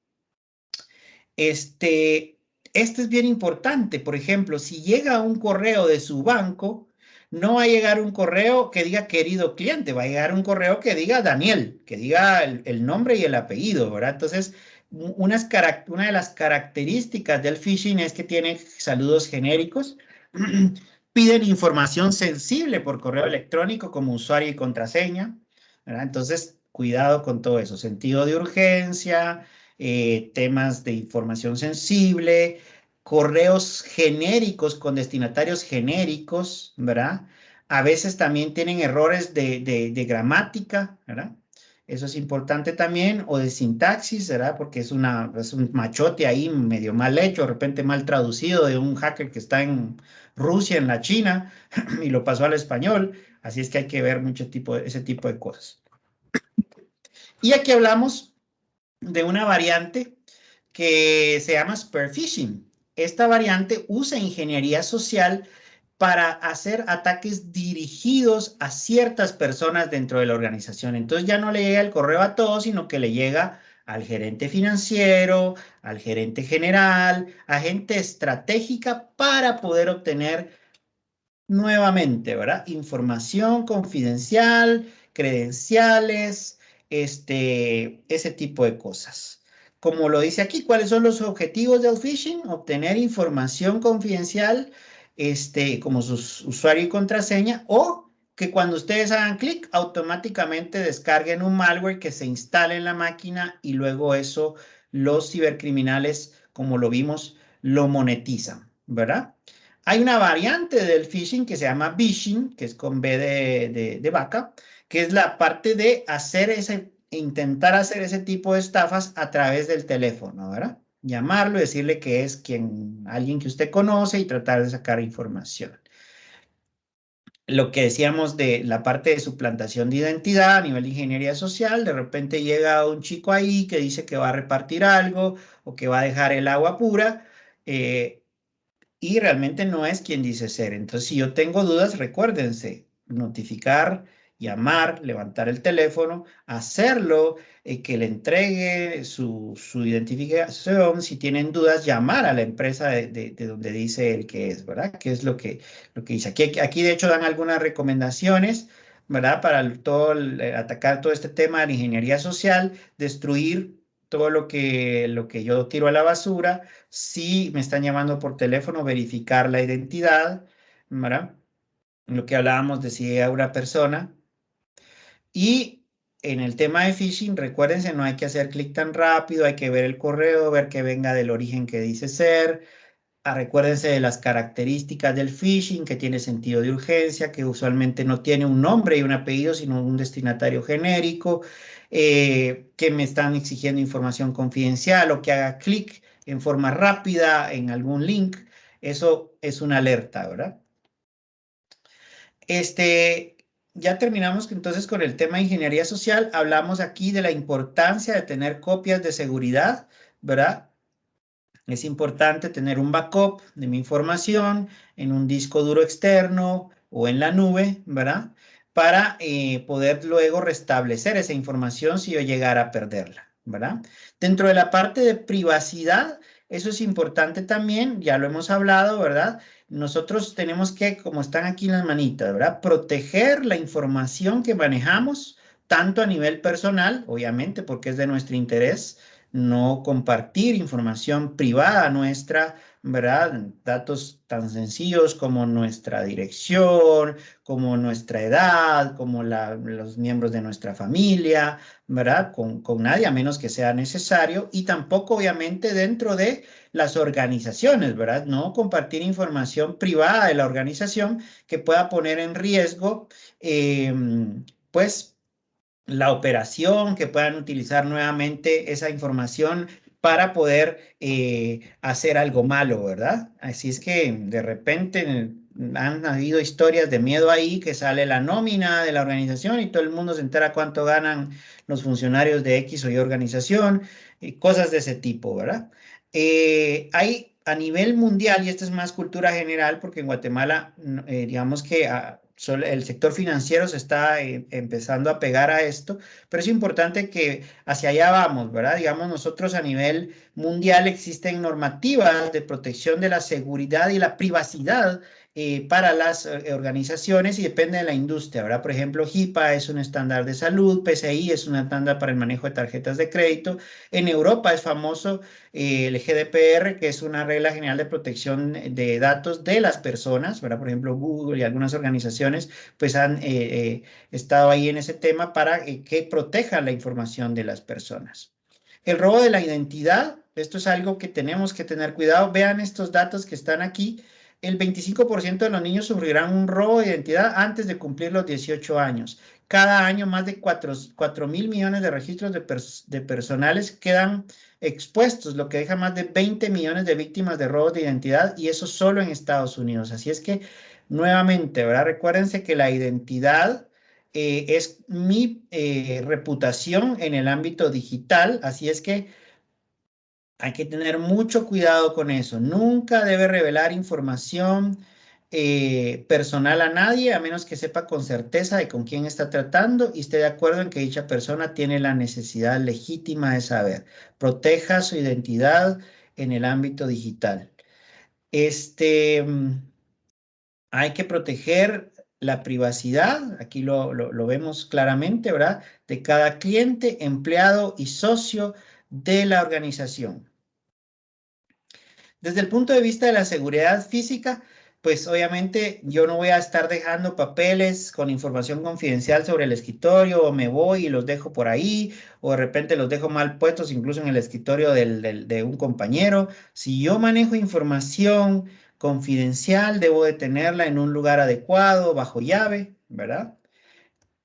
Este es bien importante. Por ejemplo, si llega un correo de su banco, no va a llegar un correo que diga querido cliente, va a llegar un correo que diga Daniel, que diga el nombre y el apellido, ¿verdad? Entonces, una de las características del phishing es que tiene saludos genéricos, piden información sensible por correo electrónico como usuario y contraseña, ¿verdad? Entonces, cuidado con todo eso, sentido de urgencia, temas de información sensible, correos genéricos con destinatarios genéricos, ¿verdad? A veces también tienen errores de gramática, ¿verdad? Eso es importante también, o de sintaxis, ¿verdad? Porque es un machote ahí medio mal hecho, de repente mal traducido de un hacker que está en Rusia, en la China, y lo pasó al español. Así es que hay que ver ese tipo de cosas. Y aquí hablamos de una variante que se llama spear phishing. Esta variante usa ingeniería social para hacer ataques dirigidos a ciertas personas dentro de la organización. Entonces ya no le llega el correo a todos, sino que le llega al gerente financiero, al gerente general, a gente estratégica para poder obtener nuevamente, ¿verdad? Información confidencial, credenciales, ese tipo de cosas. Como lo dice aquí, ¿cuáles son los objetivos del phishing? Obtener información confidencial, como su usuario y contraseña, o que cuando ustedes hagan clic, automáticamente descarguen un malware que se instale en la máquina y luego eso los cibercriminales, como lo vimos, lo monetizan, ¿verdad? Hay una variante del phishing que se llama vishing, que es con B de vaca, que es la parte de intentar hacer ese tipo de estafas a través del teléfono, ¿verdad? Llamarlo, decirle que es alguien que usted conoce y tratar de sacar información. Lo que decíamos de la parte de suplantación de identidad a nivel de ingeniería social, de repente llega un chico ahí que dice que va a repartir algo o que va a dejar el agua pura, y realmente no es quien dice ser. Entonces, si yo tengo dudas, recuérdense, notificar, llamar, levantar el teléfono, hacerlo, que le entregue su identificación. Si tienen dudas, llamar a la empresa de donde dice el que es, ¿verdad? ¿Qué es lo que dice? Aquí, de hecho, dan algunas recomendaciones, ¿verdad? Para atacar todo este tema de la ingeniería social, destruir todo lo que yo tiro a la basura. Si me están llamando por teléfono, verificar la identidad, ¿verdad? Lo que hablábamos de si era una persona. Y en el tema de phishing, recuérdense, no hay que hacer clic tan rápido, hay que ver el correo, ver que venga del origen que dice ser. Recuérdense de las características del phishing, que tiene sentido de urgencia, que usualmente no tiene un nombre y un apellido, sino un destinatario genérico, que me están exigiendo información confidencial o que haga clic en forma rápida en algún link. Eso es una alerta, ¿verdad? Ya terminamos entonces con el tema de ingeniería social. Hablamos aquí de la importancia de tener copias de seguridad, ¿verdad? Es importante tener un backup de mi información en un disco duro externo o en la nube, ¿verdad? Para poder luego restablecer esa información si yo llegara a perderla, ¿verdad? Dentro de la parte de privacidad, eso es importante también, ya lo hemos hablado, ¿verdad? Nosotros tenemos que, como están aquí en las manitas, ¿verdad? Proteger la información que manejamos, tanto a nivel personal, obviamente, porque es de nuestro interés, no compartir información privada nuestra, ¿verdad? Datos tan sencillos como nuestra dirección, como nuestra edad, como los miembros de nuestra familia, ¿verdad? Con nadie a menos que sea necesario, y tampoco obviamente dentro de las organizaciones, ¿verdad? No compartir información privada de la organización que pueda poner en riesgo, pues, la operación, que puedan utilizar nuevamente esa información para poder hacer algo malo, ¿verdad? Así es que de repente han habido historias de miedo ahí, que sale la nómina de la organización y todo el mundo se entera cuánto ganan los funcionarios de X o Y organización, cosas de ese tipo, ¿verdad? Hay a nivel mundial, y esto es más cultura general, porque en Guatemala, digamos que el sector financiero se está empezando a pegar a esto, pero es importante que hacia allá vamos, ¿verdad? Digamos, nosotros a nivel mundial existen normativas de protección de la seguridad y la privacidad para las organizaciones y depende de la industria, ¿verdad? Por ejemplo, HIPAA es un estándar de salud, PCI es un estándar para el manejo de tarjetas de crédito. En Europa es famoso el GDPR, que es una regla general de protección de datos de las personas, ¿verdad? Por ejemplo, Google y algunas organizaciones pues han estado ahí en ese tema para que proteja la información de las personas. El robo de la identidad, esto es algo que tenemos que tener cuidado. Vean estos datos que están aquí. El 25% de los niños sufrirán un robo de identidad antes de cumplir los 18 años. Cada año más de 4.000 millones de registros de personales quedan expuestos, lo que deja más de 20 millones de víctimas de robos de identidad y eso solo en Estados Unidos. Así es que, nuevamente, ¿verdad? Recuérdense que la identidad es mi reputación en el ámbito digital, así es que hay que tener mucho cuidado con eso. Nunca debe revelar información personal a nadie, a menos que sepa con certeza de con quién está tratando y esté de acuerdo en que dicha persona tiene la necesidad legítima de saber. Proteja su identidad en el ámbito digital. Hay que proteger la privacidad, aquí lo vemos claramente, ¿verdad? De cada cliente, empleado y socio de la organización. Desde el punto de vista de la seguridad física, pues obviamente yo no voy a estar dejando papeles con información confidencial sobre el escritorio, o me voy y los dejo por ahí, o de repente los dejo mal puestos incluso en el escritorio de un compañero. Si yo manejo información confidencial, debo de tenerla en un lugar adecuado, bajo llave, ¿verdad?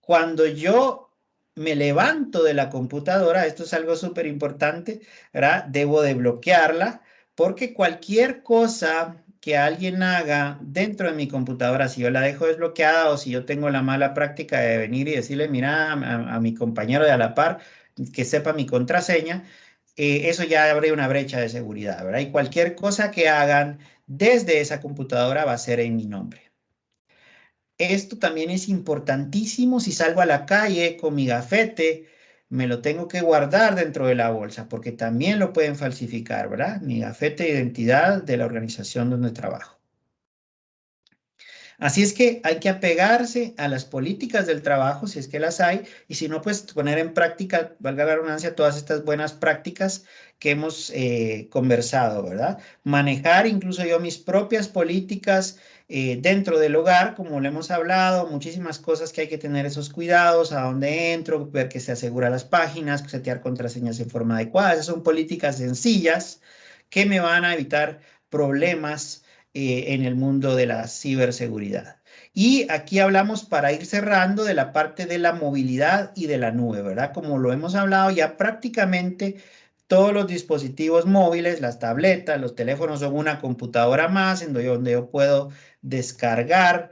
Cuando yo me levanto de la computadora, esto es algo súper importante, ¿verdad? Debo de bloquearla porque cualquier cosa que alguien haga dentro de mi computadora, si yo la dejo desbloqueada o si yo tengo la mala práctica de venir y decirle, mira, a mi compañero de a la par que sepa mi contraseña, eso ya abre una brecha de seguridad, ¿verdad? Y cualquier cosa que hagan desde esa computadora va a ser en mi nombre. Esto también es importantísimo. Si salgo a la calle con mi gafete, me lo tengo que guardar dentro de la bolsa porque también lo pueden falsificar, ¿verdad? Mi gafete de identidad de la organización donde trabajo. Así es que hay que apegarse a las políticas del trabajo, si es que las hay, y si no, pues poner en práctica, valga la redundancia, todas estas buenas prácticas que hemos conversado, ¿verdad? Manejar incluso yo mis propias políticas dentro del hogar, como lo hemos hablado, muchísimas cosas que hay que tener esos cuidados, a dónde entro, ver que se asegura las páginas, setear contraseñas en forma adecuada. Esas son políticas sencillas que me van a evitar problemas en el mundo de la ciberseguridad. Y aquí hablamos para ir cerrando de la parte de la movilidad y de la nube, ¿verdad? Como lo hemos hablado ya prácticamente todos los dispositivos móviles, las tabletas, los teléfonos son una computadora más en donde yo puedo descargar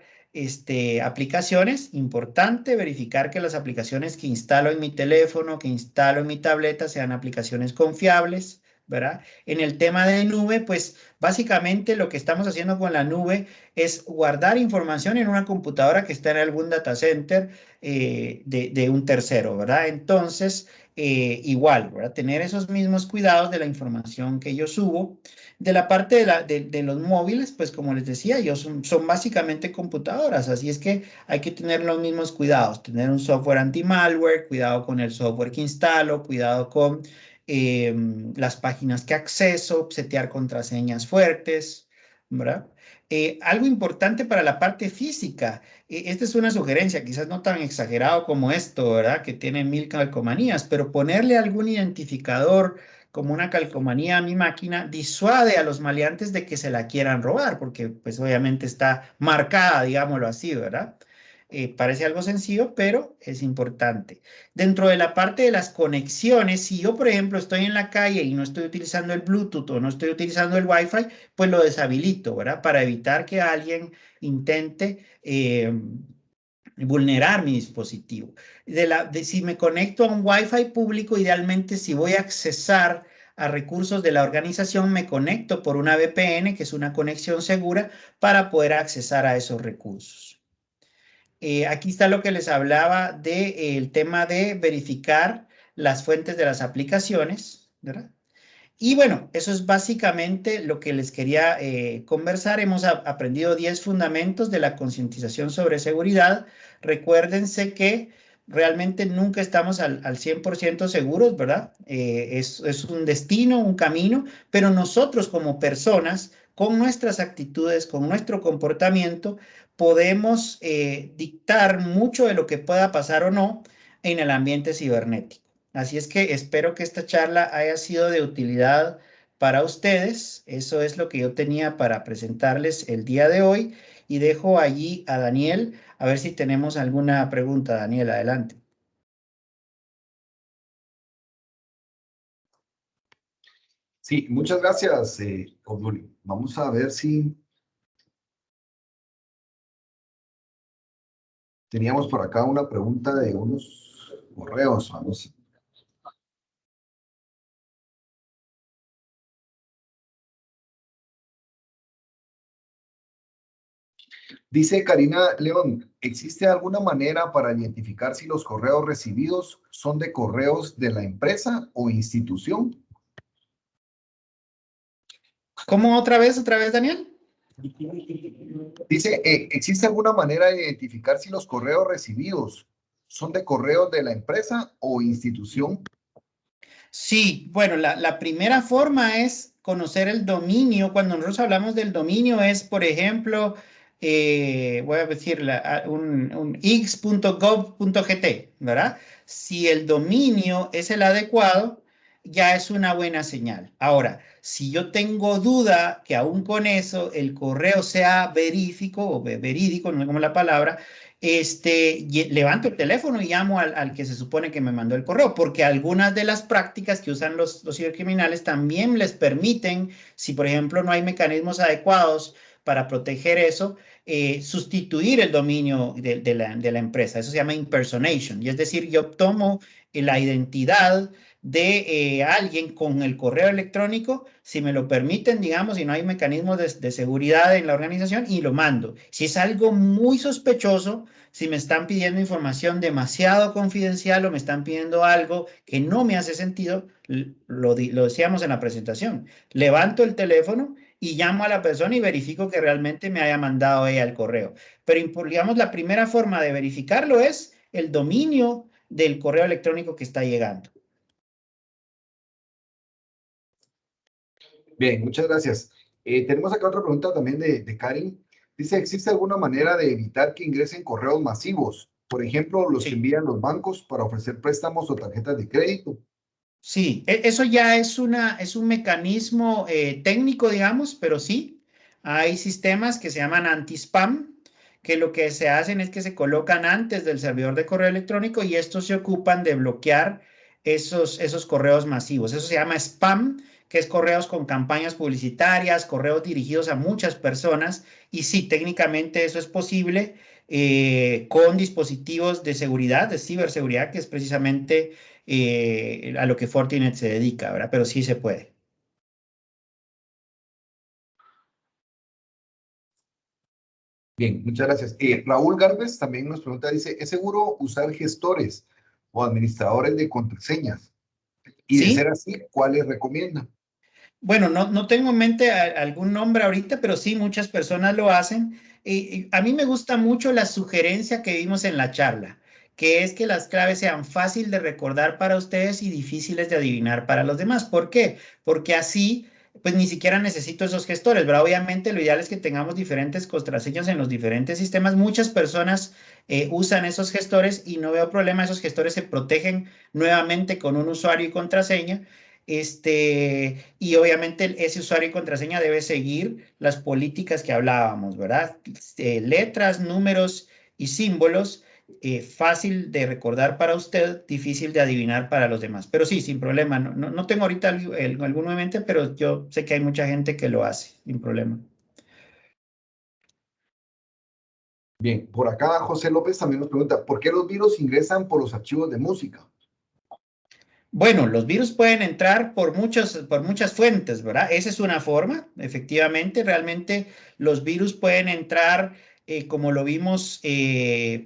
aplicaciones. Importante verificar que las aplicaciones que instalo en mi teléfono, que instalo en mi tableta sean aplicaciones confiables, ¿verdad? En el tema de nube, pues básicamente lo que estamos haciendo con la nube es guardar información en una computadora que está en algún data center de un tercero, ¿verdad? Entonces, igual, ¿verdad? Tener esos mismos cuidados de la información que yo subo. De la parte de los móviles, pues como les decía, son básicamente computadoras, así es que hay que tener los mismos cuidados, tener un software anti-malware, cuidado con el software que instalo, cuidado con las páginas que acceso, setear contraseñas fuertes, ¿verdad? Algo importante para la parte física, esta es una sugerencia, quizás no tan exagerado como esto, ¿verdad? Que tiene 1000 calcomanías, pero ponerle algún identificador como una calcomanía a mi máquina disuade a los maleantes de que se la quieran robar, porque pues obviamente está marcada, digámoslo así, ¿verdad? Parece algo sencillo, pero es importante. Dentro de la parte de las conexiones, si yo, por ejemplo, estoy en la calle y no estoy utilizando el Bluetooth o no estoy utilizando el Wi-Fi, pues lo deshabilito, ¿verdad? Para evitar que alguien intente vulnerar mi dispositivo. Si me conecto a un Wi-Fi público, idealmente si voy a accesar a recursos de la organización, me conecto por una VPN, que es una conexión segura, para poder accesar a esos recursos. Aquí está lo que les hablaba del tema de verificar las fuentes de las aplicaciones, ¿verdad? Y bueno, eso es básicamente lo que les quería conversar. Hemos aprendido 10 fundamentos de la concientización sobre seguridad. Recuérdense que realmente nunca estamos al 100% seguros, ¿verdad? Es un destino, un camino, pero nosotros como personas, con nuestras actitudes, con nuestro comportamiento, podemos dictar mucho de lo que pueda pasar o no en el ambiente cibernético. Así es que espero que esta charla haya sido de utilidad para ustedes. Eso es lo que yo tenía para presentarles el día de hoy y dejo allí a Daniel a ver si tenemos alguna pregunta. Daniel, adelante. Sí, muchas gracias, Obdulio. Vamos a ver si teníamos por acá una pregunta de unos correos. Vamos. Dice Karina León, ¿existe alguna manera para identificar si los correos recibidos son de correos de la empresa o institución? ¿Cómo otra vez, Daniel? Dice, ¿existe alguna manera de identificar si los correos recibidos son de correos de la empresa o institución? Sí, bueno, la primera forma es conocer el dominio. Cuando nosotros hablamos del dominio es, por ejemplo, voy a decir un x.gov.gt, ¿verdad? Si el dominio es el adecuado, ya es una buena señal. Ahora, si yo tengo duda que aún con eso el correo sea verídico o verídico, no sé cómo es la palabra, levanto el teléfono y llamo al que se supone que me mandó el correo, porque algunas de las prácticas que usan los cibercriminales también les permiten, si por ejemplo no hay mecanismos adecuados para proteger eso, sustituir el dominio de la empresa. Eso se llama impersonation, y es decir, yo tomo la identidad de alguien con el correo electrónico, si me lo permiten, digamos, y no hay mecanismos de seguridad en la organización, y lo mando. Si es algo muy sospechoso, si me están pidiendo información demasiado confidencial o me están pidiendo algo que no me hace sentido, lo decíamos en la presentación, levanto el teléfono y llamo a la persona y verifico que realmente me haya mandado ella el correo. Pero digamos, la primera forma de verificarlo es el dominio del correo electrónico que está llegando. Bien, muchas gracias. Tenemos acá otra pregunta también de Karin. Dice, ¿existe alguna manera de evitar que ingresen correos masivos? Por ejemplo, los que envían los bancos para ofrecer préstamos o tarjetas de crédito. Sí, eso ya es un mecanismo técnico, digamos, pero sí, hay sistemas que se llaman anti-spam, que lo que se hacen es que se colocan antes del servidor de correo electrónico y estos se ocupan de bloquear esos correos masivos. Eso se llama spam, que es correos con campañas publicitarias, correos dirigidos a muchas personas, y sí, técnicamente eso es posible con dispositivos de seguridad, de ciberseguridad, que es precisamente a lo que Fortinet se dedica, ¿verdad? Pero sí se puede. Bien, muchas gracias. Raúl Garbes también nos pregunta, dice, ¿es seguro usar gestores o administradores de contraseñas? Y de ¿Sí? ser así, ¿cuáles recomienda? Bueno, no tengo en mente algún nombre ahorita, pero sí, muchas personas lo hacen. A mí me gusta mucho la sugerencia que vimos en la charla, que es que las claves sean fáciles de recordar para ustedes y difíciles de adivinar para los demás. ¿Por qué? Porque así, pues ni siquiera necesito esos gestores, ¿verdad? Obviamente lo ideal es que tengamos diferentes contraseñas en los diferentes sistemas. Muchas personas usan esos gestores y no veo problema. Esos gestores se protegen nuevamente con un usuario y contraseña. Y obviamente ese usuario y contraseña debe seguir las políticas que hablábamos, ¿verdad? Letras, números y símbolos, fácil de recordar para usted, difícil de adivinar para los demás. Pero sí, sin problema. No tengo ahorita alguno en mente, pero yo sé que hay mucha gente que lo hace, sin problema. Bien, por acá José López también nos pregunta, ¿por qué los virus ingresan por los archivos de música? Bueno, los virus pueden entrar por muchas fuentes, ¿verdad? Esa es una forma, efectivamente, realmente los virus pueden entrar como lo vimos,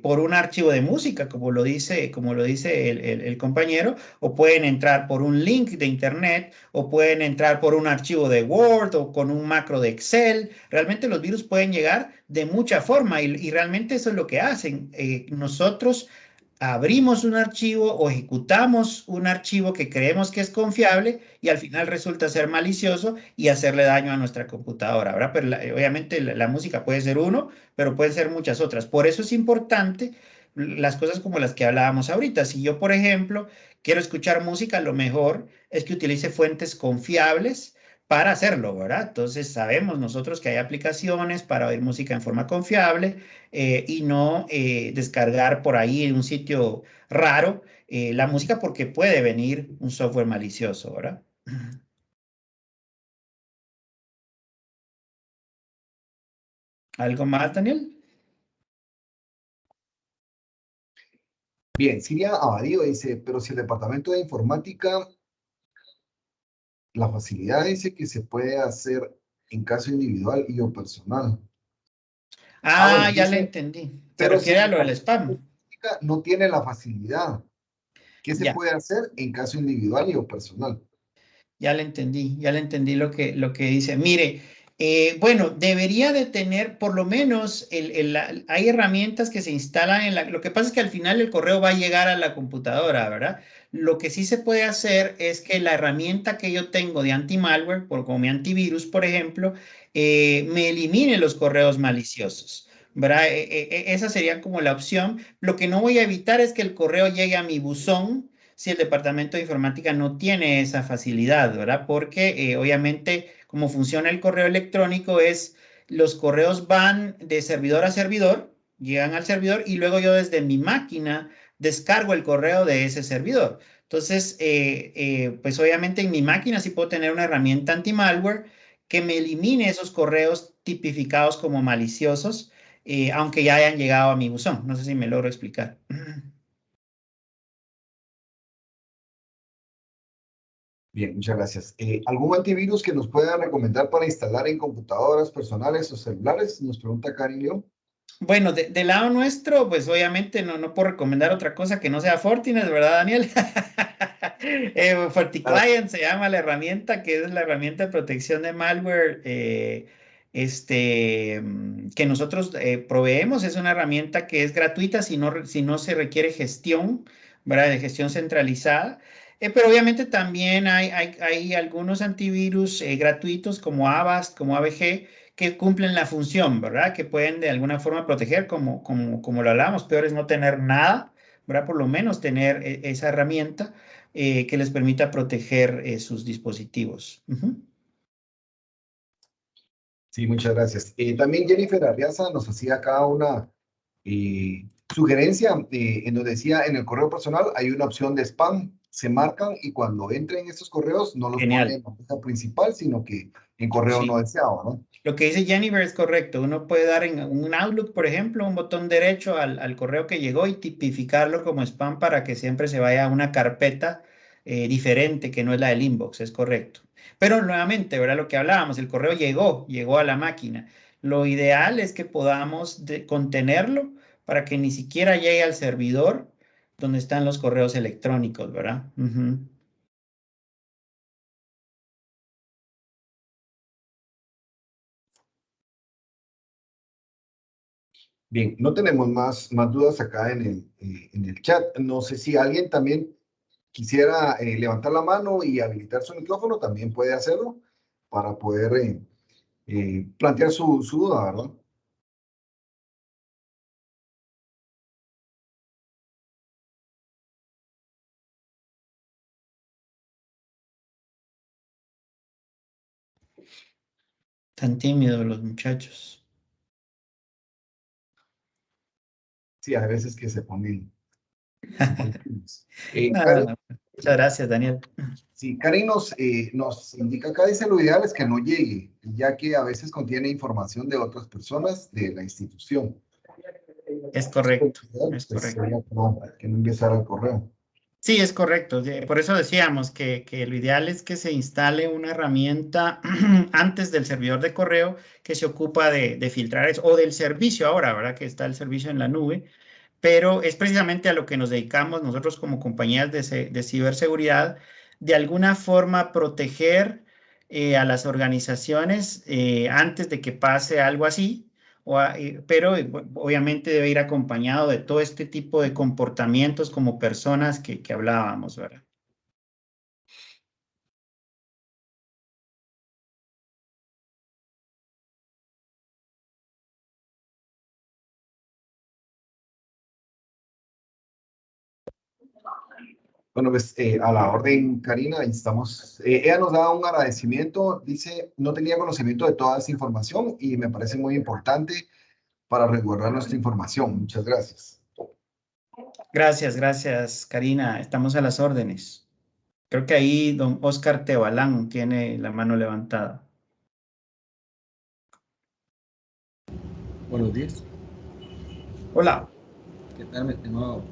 por un archivo de música, como lo dice el compañero, o pueden entrar por un link de internet, o pueden entrar por un archivo de Word o con un macro de Excel. Realmente los virus pueden llegar de mucha forma y realmente eso es lo que hacen. Nosotros abrimos un archivo o ejecutamos un archivo que creemos que es confiable y al final resulta ser malicioso y hacerle daño a nuestra computadora, ¿verdad? Pero obviamente la música puede ser uno, pero pueden ser muchas otras. Por eso es importante las cosas como las que hablábamos ahorita. Si yo, por ejemplo, quiero escuchar música, lo mejor es que utilice fuentes confiables para hacerlo, ¿verdad? Entonces sabemos nosotros que hay aplicaciones para oír música en forma confiable y no descargar por ahí en un sitio raro la música porque puede venir un software malicioso, ¿verdad? ¿Algo más, Daniel? Bien, Siria Abadío dice, pero si el departamento de informática, la facilidad dice que se puede hacer en caso individual y o personal. Bueno, Ya le dice, entendí. Se pero si refiere el a lo del departamento de spam. informática no tiene la facilidad, ¿qué se Ya. puede hacer en caso individual y o personal? Ya le entendí lo que dice. Mire, bueno, debería de tener por lo menos, hay herramientas que se instalan en la... Lo que pasa es que al final el correo va a llegar a la computadora, ¿verdad? Lo que sí se puede hacer es que la herramienta que yo tengo de anti-malware, como mi antivirus, por ejemplo, me elimine los correos maliciosos. ¿Verdad? Esa sería como la opción. Lo que no voy a evitar es que el correo llegue a mi buzón si el departamento de informática no tiene esa facilidad, ¿verdad? Porque obviamente como funciona el correo electrónico es los correos van de servidor a servidor, llegan al servidor y luego yo desde mi máquina descargo el correo de ese servidor. Entonces, pues obviamente en mi máquina sí puedo tener una herramienta anti-malware que me elimine esos correos tipificados como maliciosos, aunque ya hayan llegado a mi buzón. No sé si me logro explicar. Bien, muchas gracias. ¿Algún antivirus que nos pueda recomendar para instalar en computadoras personales o celulares? Nos pregunta Karin León. Bueno, del lado nuestro, pues obviamente no puedo recomendar otra cosa que no sea Fortinet, ¿verdad, Daniel? FortiClient se llama la herramienta, que es la herramienta de protección de malware que nosotros proveemos. Es una herramienta que es gratuita si no se requiere gestión, ¿verdad? De gestión centralizada. Pero obviamente también hay algunos antivirus gratuitos como Avast, como AVG, que cumplen la función, ¿verdad? Que pueden de alguna forma proteger, como lo hablábamos, peor es no tener nada, ¿verdad? Por lo menos tener esa herramienta que les permita proteger sus dispositivos. Sí, muchas gracias. También Jennifer Arriaza nos hacía acá una sugerencia en donde decía en el correo personal hay una opción de spam, se marcan y cuando entren estos correos no los pone Genial. en la bandeja principal, sino que en correo no Sí. deseado, ¿no? Lo que dice Jennifer es correcto. Uno puede dar en un Outlook, por ejemplo, un botón derecho al correo que llegó y tipificarlo como spam para que siempre se vaya a una carpeta diferente que no es la del inbox, es correcto. Pero nuevamente, ¿verdad? Lo que hablábamos, el correo llegó a la máquina. Lo ideal es que podamos contenerlo para que ni siquiera llegue al servidor donde están los correos electrónicos, ¿verdad? Bien, no tenemos más dudas acá en el chat. No sé si alguien también quisiera levantar la mano y habilitar su micrófono, también puede hacerlo para poder plantear su duda, ¿verdad? Tan tímidos los muchachos. Sí, hay veces que se ponen tímidos. No, Karen, no. Muchas gracias, Daniel. sí, Karen nos indica acá, dice lo ideal es que no llegue, ya que a veces contiene información de otras personas de la institución. Es correcto, es Pues correcto. sería que no ingresara al correo. Sí, es correcto. Por eso decíamos que lo ideal es que se instale una herramienta antes del servidor de correo que se ocupa de filtrar eso, o del servicio ahora, ¿verdad? Que está el servicio en la nube, pero es precisamente a lo que nos dedicamos nosotros como compañías de ciberseguridad, de alguna forma proteger a las organizaciones antes de que pase algo así, pero obviamente debe ir acompañado de todo este tipo de comportamientos como personas que hablábamos, ¿verdad? Bueno, pues a la orden, Karina, estamos, ella nos da un agradecimiento, dice, no tenía conocimiento de toda esta información y me parece muy importante para resguardar nuestra información. Muchas gracias. Gracias, gracias, Karina. Estamos a las órdenes. Creo que ahí don Oscar Tebalán tiene la mano levantada. Buenos días. Hola. ¿Qué tal, mi estimado?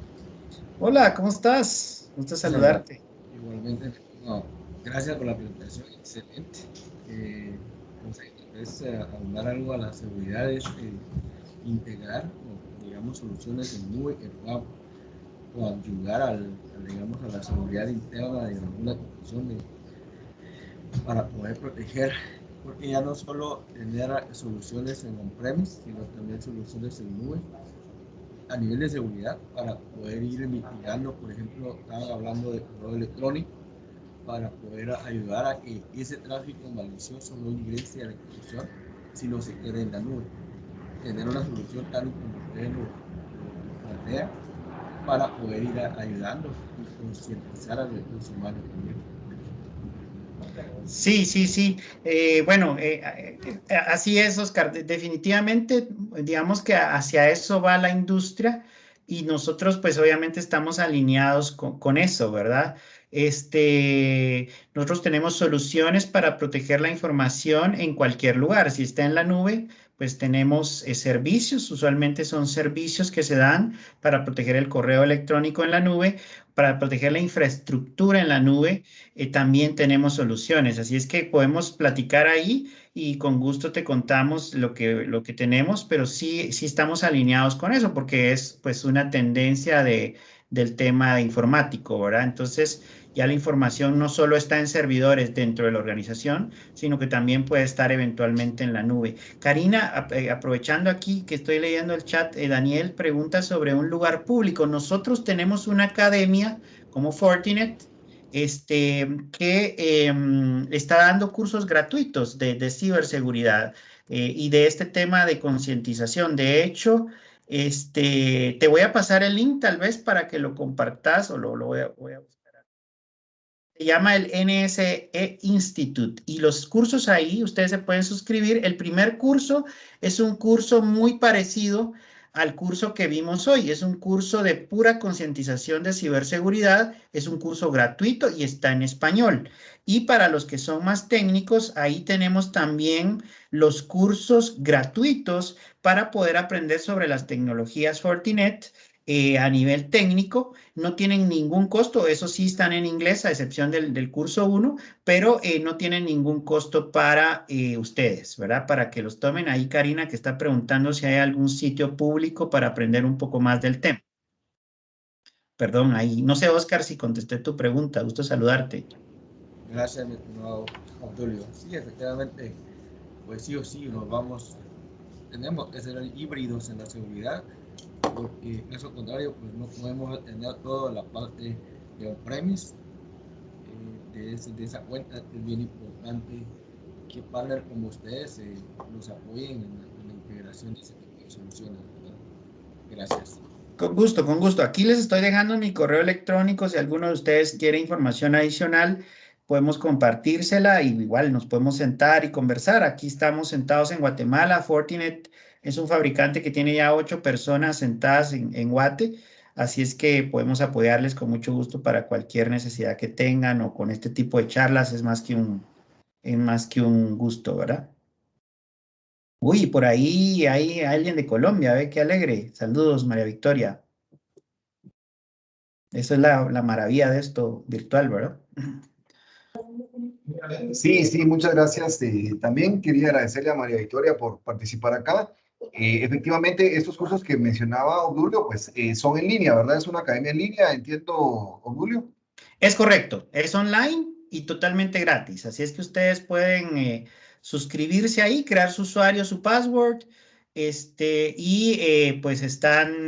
Hola, ¿cómo estás? Gusto saludarte. Igualmente, mi estimado. Gracias por la presentación, excelente. No sé, tal vez abundar algo a la seguridad es integrar, digamos, soluciones en nube que puedan ayudar digamos, a la seguridad interna de alguna construcción para poder proteger, porque ya no solo tener soluciones en on-premise, sino también soluciones en nube a nivel de seguridad para poder ir mitigando, por ejemplo, estaban hablando de correo electrónico, para poder ayudar a que ese tráfico malicioso no ingrese a la institución, sino se quede en la nube. Tener una solución tal como usted lo plantea para poder ir ayudando y concientizar a los humanos también. Sí, sí, sí. Bueno, así es, Oscar. Definitivamente, digamos que hacia eso va la industria y nosotros, pues obviamente estamos alineados con eso, ¿verdad? Nosotros tenemos soluciones para proteger la información en cualquier lugar. Si está en la nube, pues tenemos servicios. Usualmente son servicios que se dan para proteger el correo electrónico en la nube, para proteger la infraestructura en la nube también tenemos soluciones. Así es que podemos platicar ahí y con gusto te contamos lo que tenemos, pero sí, sí estamos alineados con eso porque es pues una tendencia del tema informático, ¿verdad? Entonces ya la información no solo está en servidores dentro de la organización, sino que también puede estar eventualmente en la nube. Karina, aprovechando aquí que estoy leyendo el chat, Daniel pregunta sobre un lugar público. Nosotros tenemos una academia como Fortinet que está dando cursos gratuitos de ciberseguridad y de este tema de concientización. De hecho, te voy a pasar el link tal vez para que lo compartas o lo voy a buscar. Se llama el NSE Institute y los cursos ahí ustedes se pueden suscribir. El primer curso es un curso muy parecido al curso que vimos hoy. Es un curso de pura concientización de ciberseguridad. Es un curso gratuito y está en español. Y para los que son más técnicos, ahí tenemos también los cursos gratuitos para poder aprender sobre las tecnologías Fortinet a nivel técnico. No tienen ningún costo, eso sí están en inglés, a excepción del curso 1, pero no tienen ningún costo para ustedes, ¿verdad? Para que los tomen. Ahí Karina que está preguntando si hay algún sitio público para aprender un poco más del tema. Perdón, ahí. No sé, Oscar, si contesté tu pregunta. Gusto saludarte. Gracias, mi estimado Abdulio. Sí, efectivamente, pues sí o sí tenemos que ser híbridos en la seguridad, porque caso contrario, pues no podemos atender toda la parte de on-premise de esa cuenta. Es bien importante que partners como ustedes nos apoyen en la integración de ese tipo de soluciones, ¿verdad? Gracias. Con gusto, con gusto. Aquí les estoy dejando mi correo electrónico. Si alguno de ustedes quiere información adicional, podemos compartírsela y igual nos podemos sentar y conversar. Aquí estamos sentados en Guatemala. Fortinet es un fabricante que tiene ya 8 personas sentadas en Guate. Así es que podemos apoyarles con mucho gusto para cualquier necesidad que tengan o con este tipo de charlas. Es más que un gusto, ¿verdad? Uy, por ahí hay alguien de Colombia, ¿ve? Qué alegre. Saludos, María Victoria. Esa es la maravilla de esto virtual, ¿verdad? Sí, sí, muchas gracias. También quería agradecerle a María Victoria por participar acá. Efectivamente, estos cursos que mencionaba Obdulio, pues son en línea, ¿verdad? Es una academia en línea, entiendo, Obdulio. Es correcto, es online y totalmente gratis. Así es que ustedes pueden suscribirse ahí, crear su usuario, su password, y pues están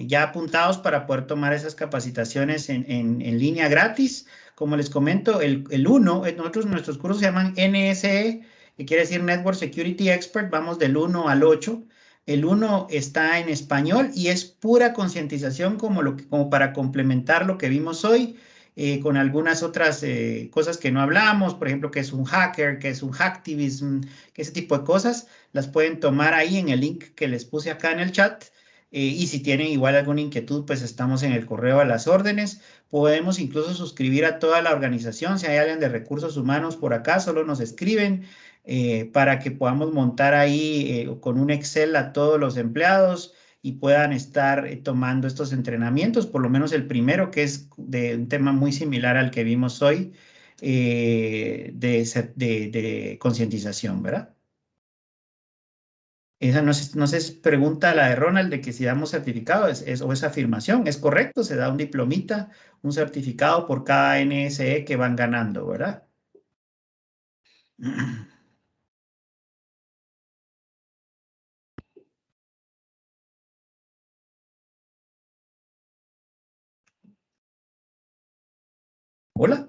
ya apuntados para poder tomar esas capacitaciones en línea gratis. Como les comento, el 1, nuestros cursos se llaman NSE, que quiere decir Network Security Expert, vamos del 1 al 8. El 1 está en español y es pura concientización como para complementar lo que vimos hoy. Con algunas otras cosas que no hablamos, por ejemplo, que es un hacker, que es un hacktivism, que ese tipo de cosas, las pueden tomar ahí en el link que les puse acá en el chat. Y si tienen igual alguna inquietud, pues estamos en el correo a las órdenes. Podemos incluso suscribir a toda la organización. Si hay alguien de recursos humanos por acá, solo nos escriben para que podamos montar ahí con un Excel a todos los empleados y puedan estar tomando estos entrenamientos, por lo menos el primero, que es de un tema muy similar al que vimos hoy, de concientización, ¿verdad? Esa no es pregunta la de Ronald de que si damos certificado o es afirmación, es correcto, se da un diplomita, un certificado por cada NSE que van ganando, ¿verdad? Hola.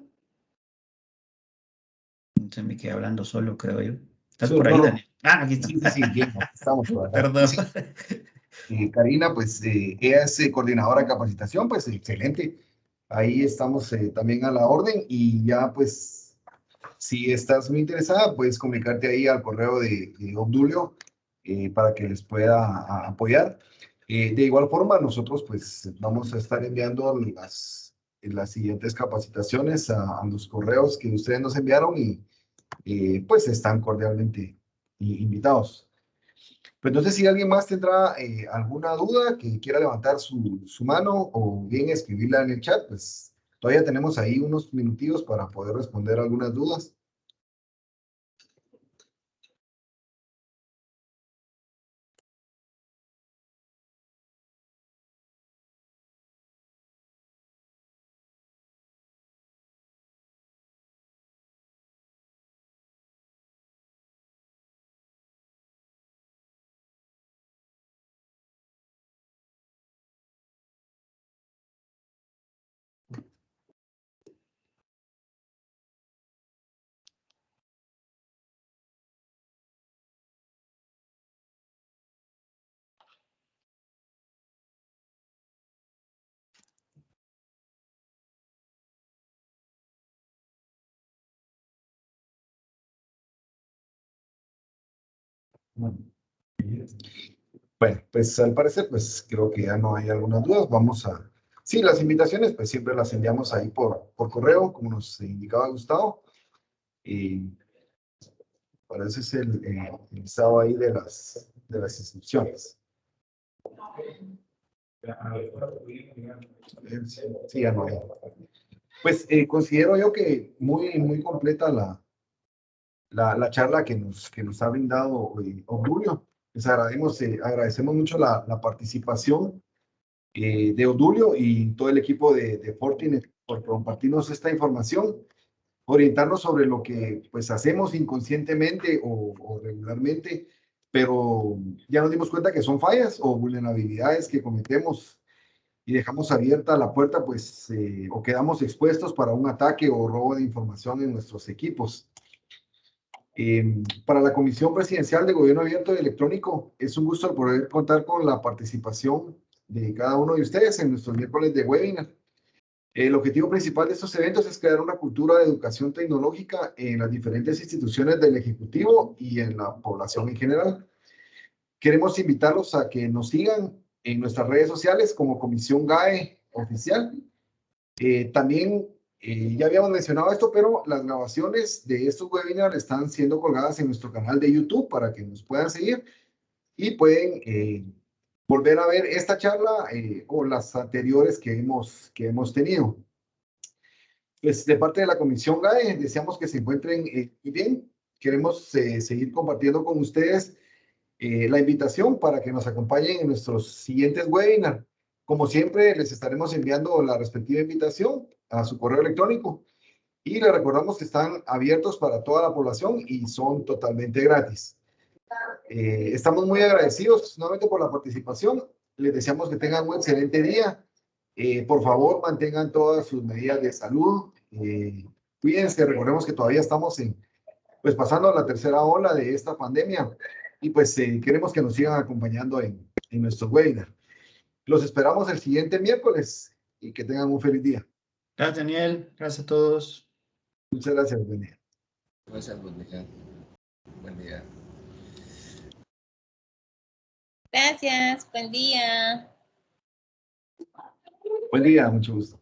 Se me quedé hablando solo, creo yo. ¿Estás por ahí, No, no. Daniel? Ah, aquí está. Sí, sí, sí, bien, estamos por acá. Perdón. Karina, pues ella es coordinadora de capacitación, pues excelente. Ahí estamos también a la orden y ya pues si estás muy interesada, puedes comunicarte ahí al correo de Obdulio para que les pueda apoyar. De igual forma, nosotros pues vamos a estar enviando las siguientes capacitaciones a los correos que ustedes nos enviaron y pues están cordialmente invitados. Pues no sé si alguien más tendrá alguna duda que quiera levantar su mano o bien escribirla en el chat, pues todavía tenemos ahí unos minutillos para poder responder algunas dudas. Bueno, pues al parecer, pues creo que ya no hay algunas dudas. Vamos a... Sí, las invitaciones, pues siempre las enviamos ahí por correo, como nos indicaba Gustavo. Y parece ser el listado ahí de las inscripciones. Sí, ya no hay. Pues considero yo que muy completa la charla que nos ha brindado Obdulio. Les agradecemos mucho la participación de Obdulio y todo el equipo de Fortinet por compartirnos esta información, orientarnos sobre lo que pues hacemos inconscientemente o regularmente, pero ya nos dimos cuenta que son fallas o vulnerabilidades que cometemos y dejamos abierta la puerta, pues, o quedamos expuestos para un ataque o robo de información en nuestros equipos. Para la Comisión Presidencial de Gobierno Abierto y Electrónico, es un gusto poder contar con la participación de cada uno de ustedes en nuestros miércoles de webinar. El objetivo principal de estos eventos es crear una cultura de educación tecnológica en las diferentes instituciones del Ejecutivo y en la población en general. Queremos invitarlos a que nos sigan en nuestras redes sociales como Comisión GAE Oficial. También, ya habíamos mencionado esto, pero las grabaciones de estos webinars están siendo colgadas en nuestro canal de YouTube para que nos puedan seguir y pueden volver a ver esta charla o las anteriores que hemos tenido. Pues de parte de la Comisión GAE, deseamos que se encuentren muy bien. Queremos seguir compartiendo con ustedes la invitación para que nos acompañen en nuestros siguientes webinars. Como siempre, les estaremos enviando la respectiva invitación a su correo electrónico y les recordamos que están abiertos para toda la población y son totalmente gratis. Estamos muy agradecidos nuevamente por la participación. Les deseamos que tengan un excelente día. Por favor, mantengan todas sus medidas de salud. Cuídense, recordemos que todavía estamos pues pasando la tercera ola de esta pandemia y pues queremos que nos sigan acompañando en nuestro webinar. Los esperamos el siguiente miércoles y que tengan un feliz día. Gracias, Daniel. Gracias a todos. Muchas gracias, buen día. Gracias, buen día. Buen día. Gracias, buen día. Buen día, mucho gusto.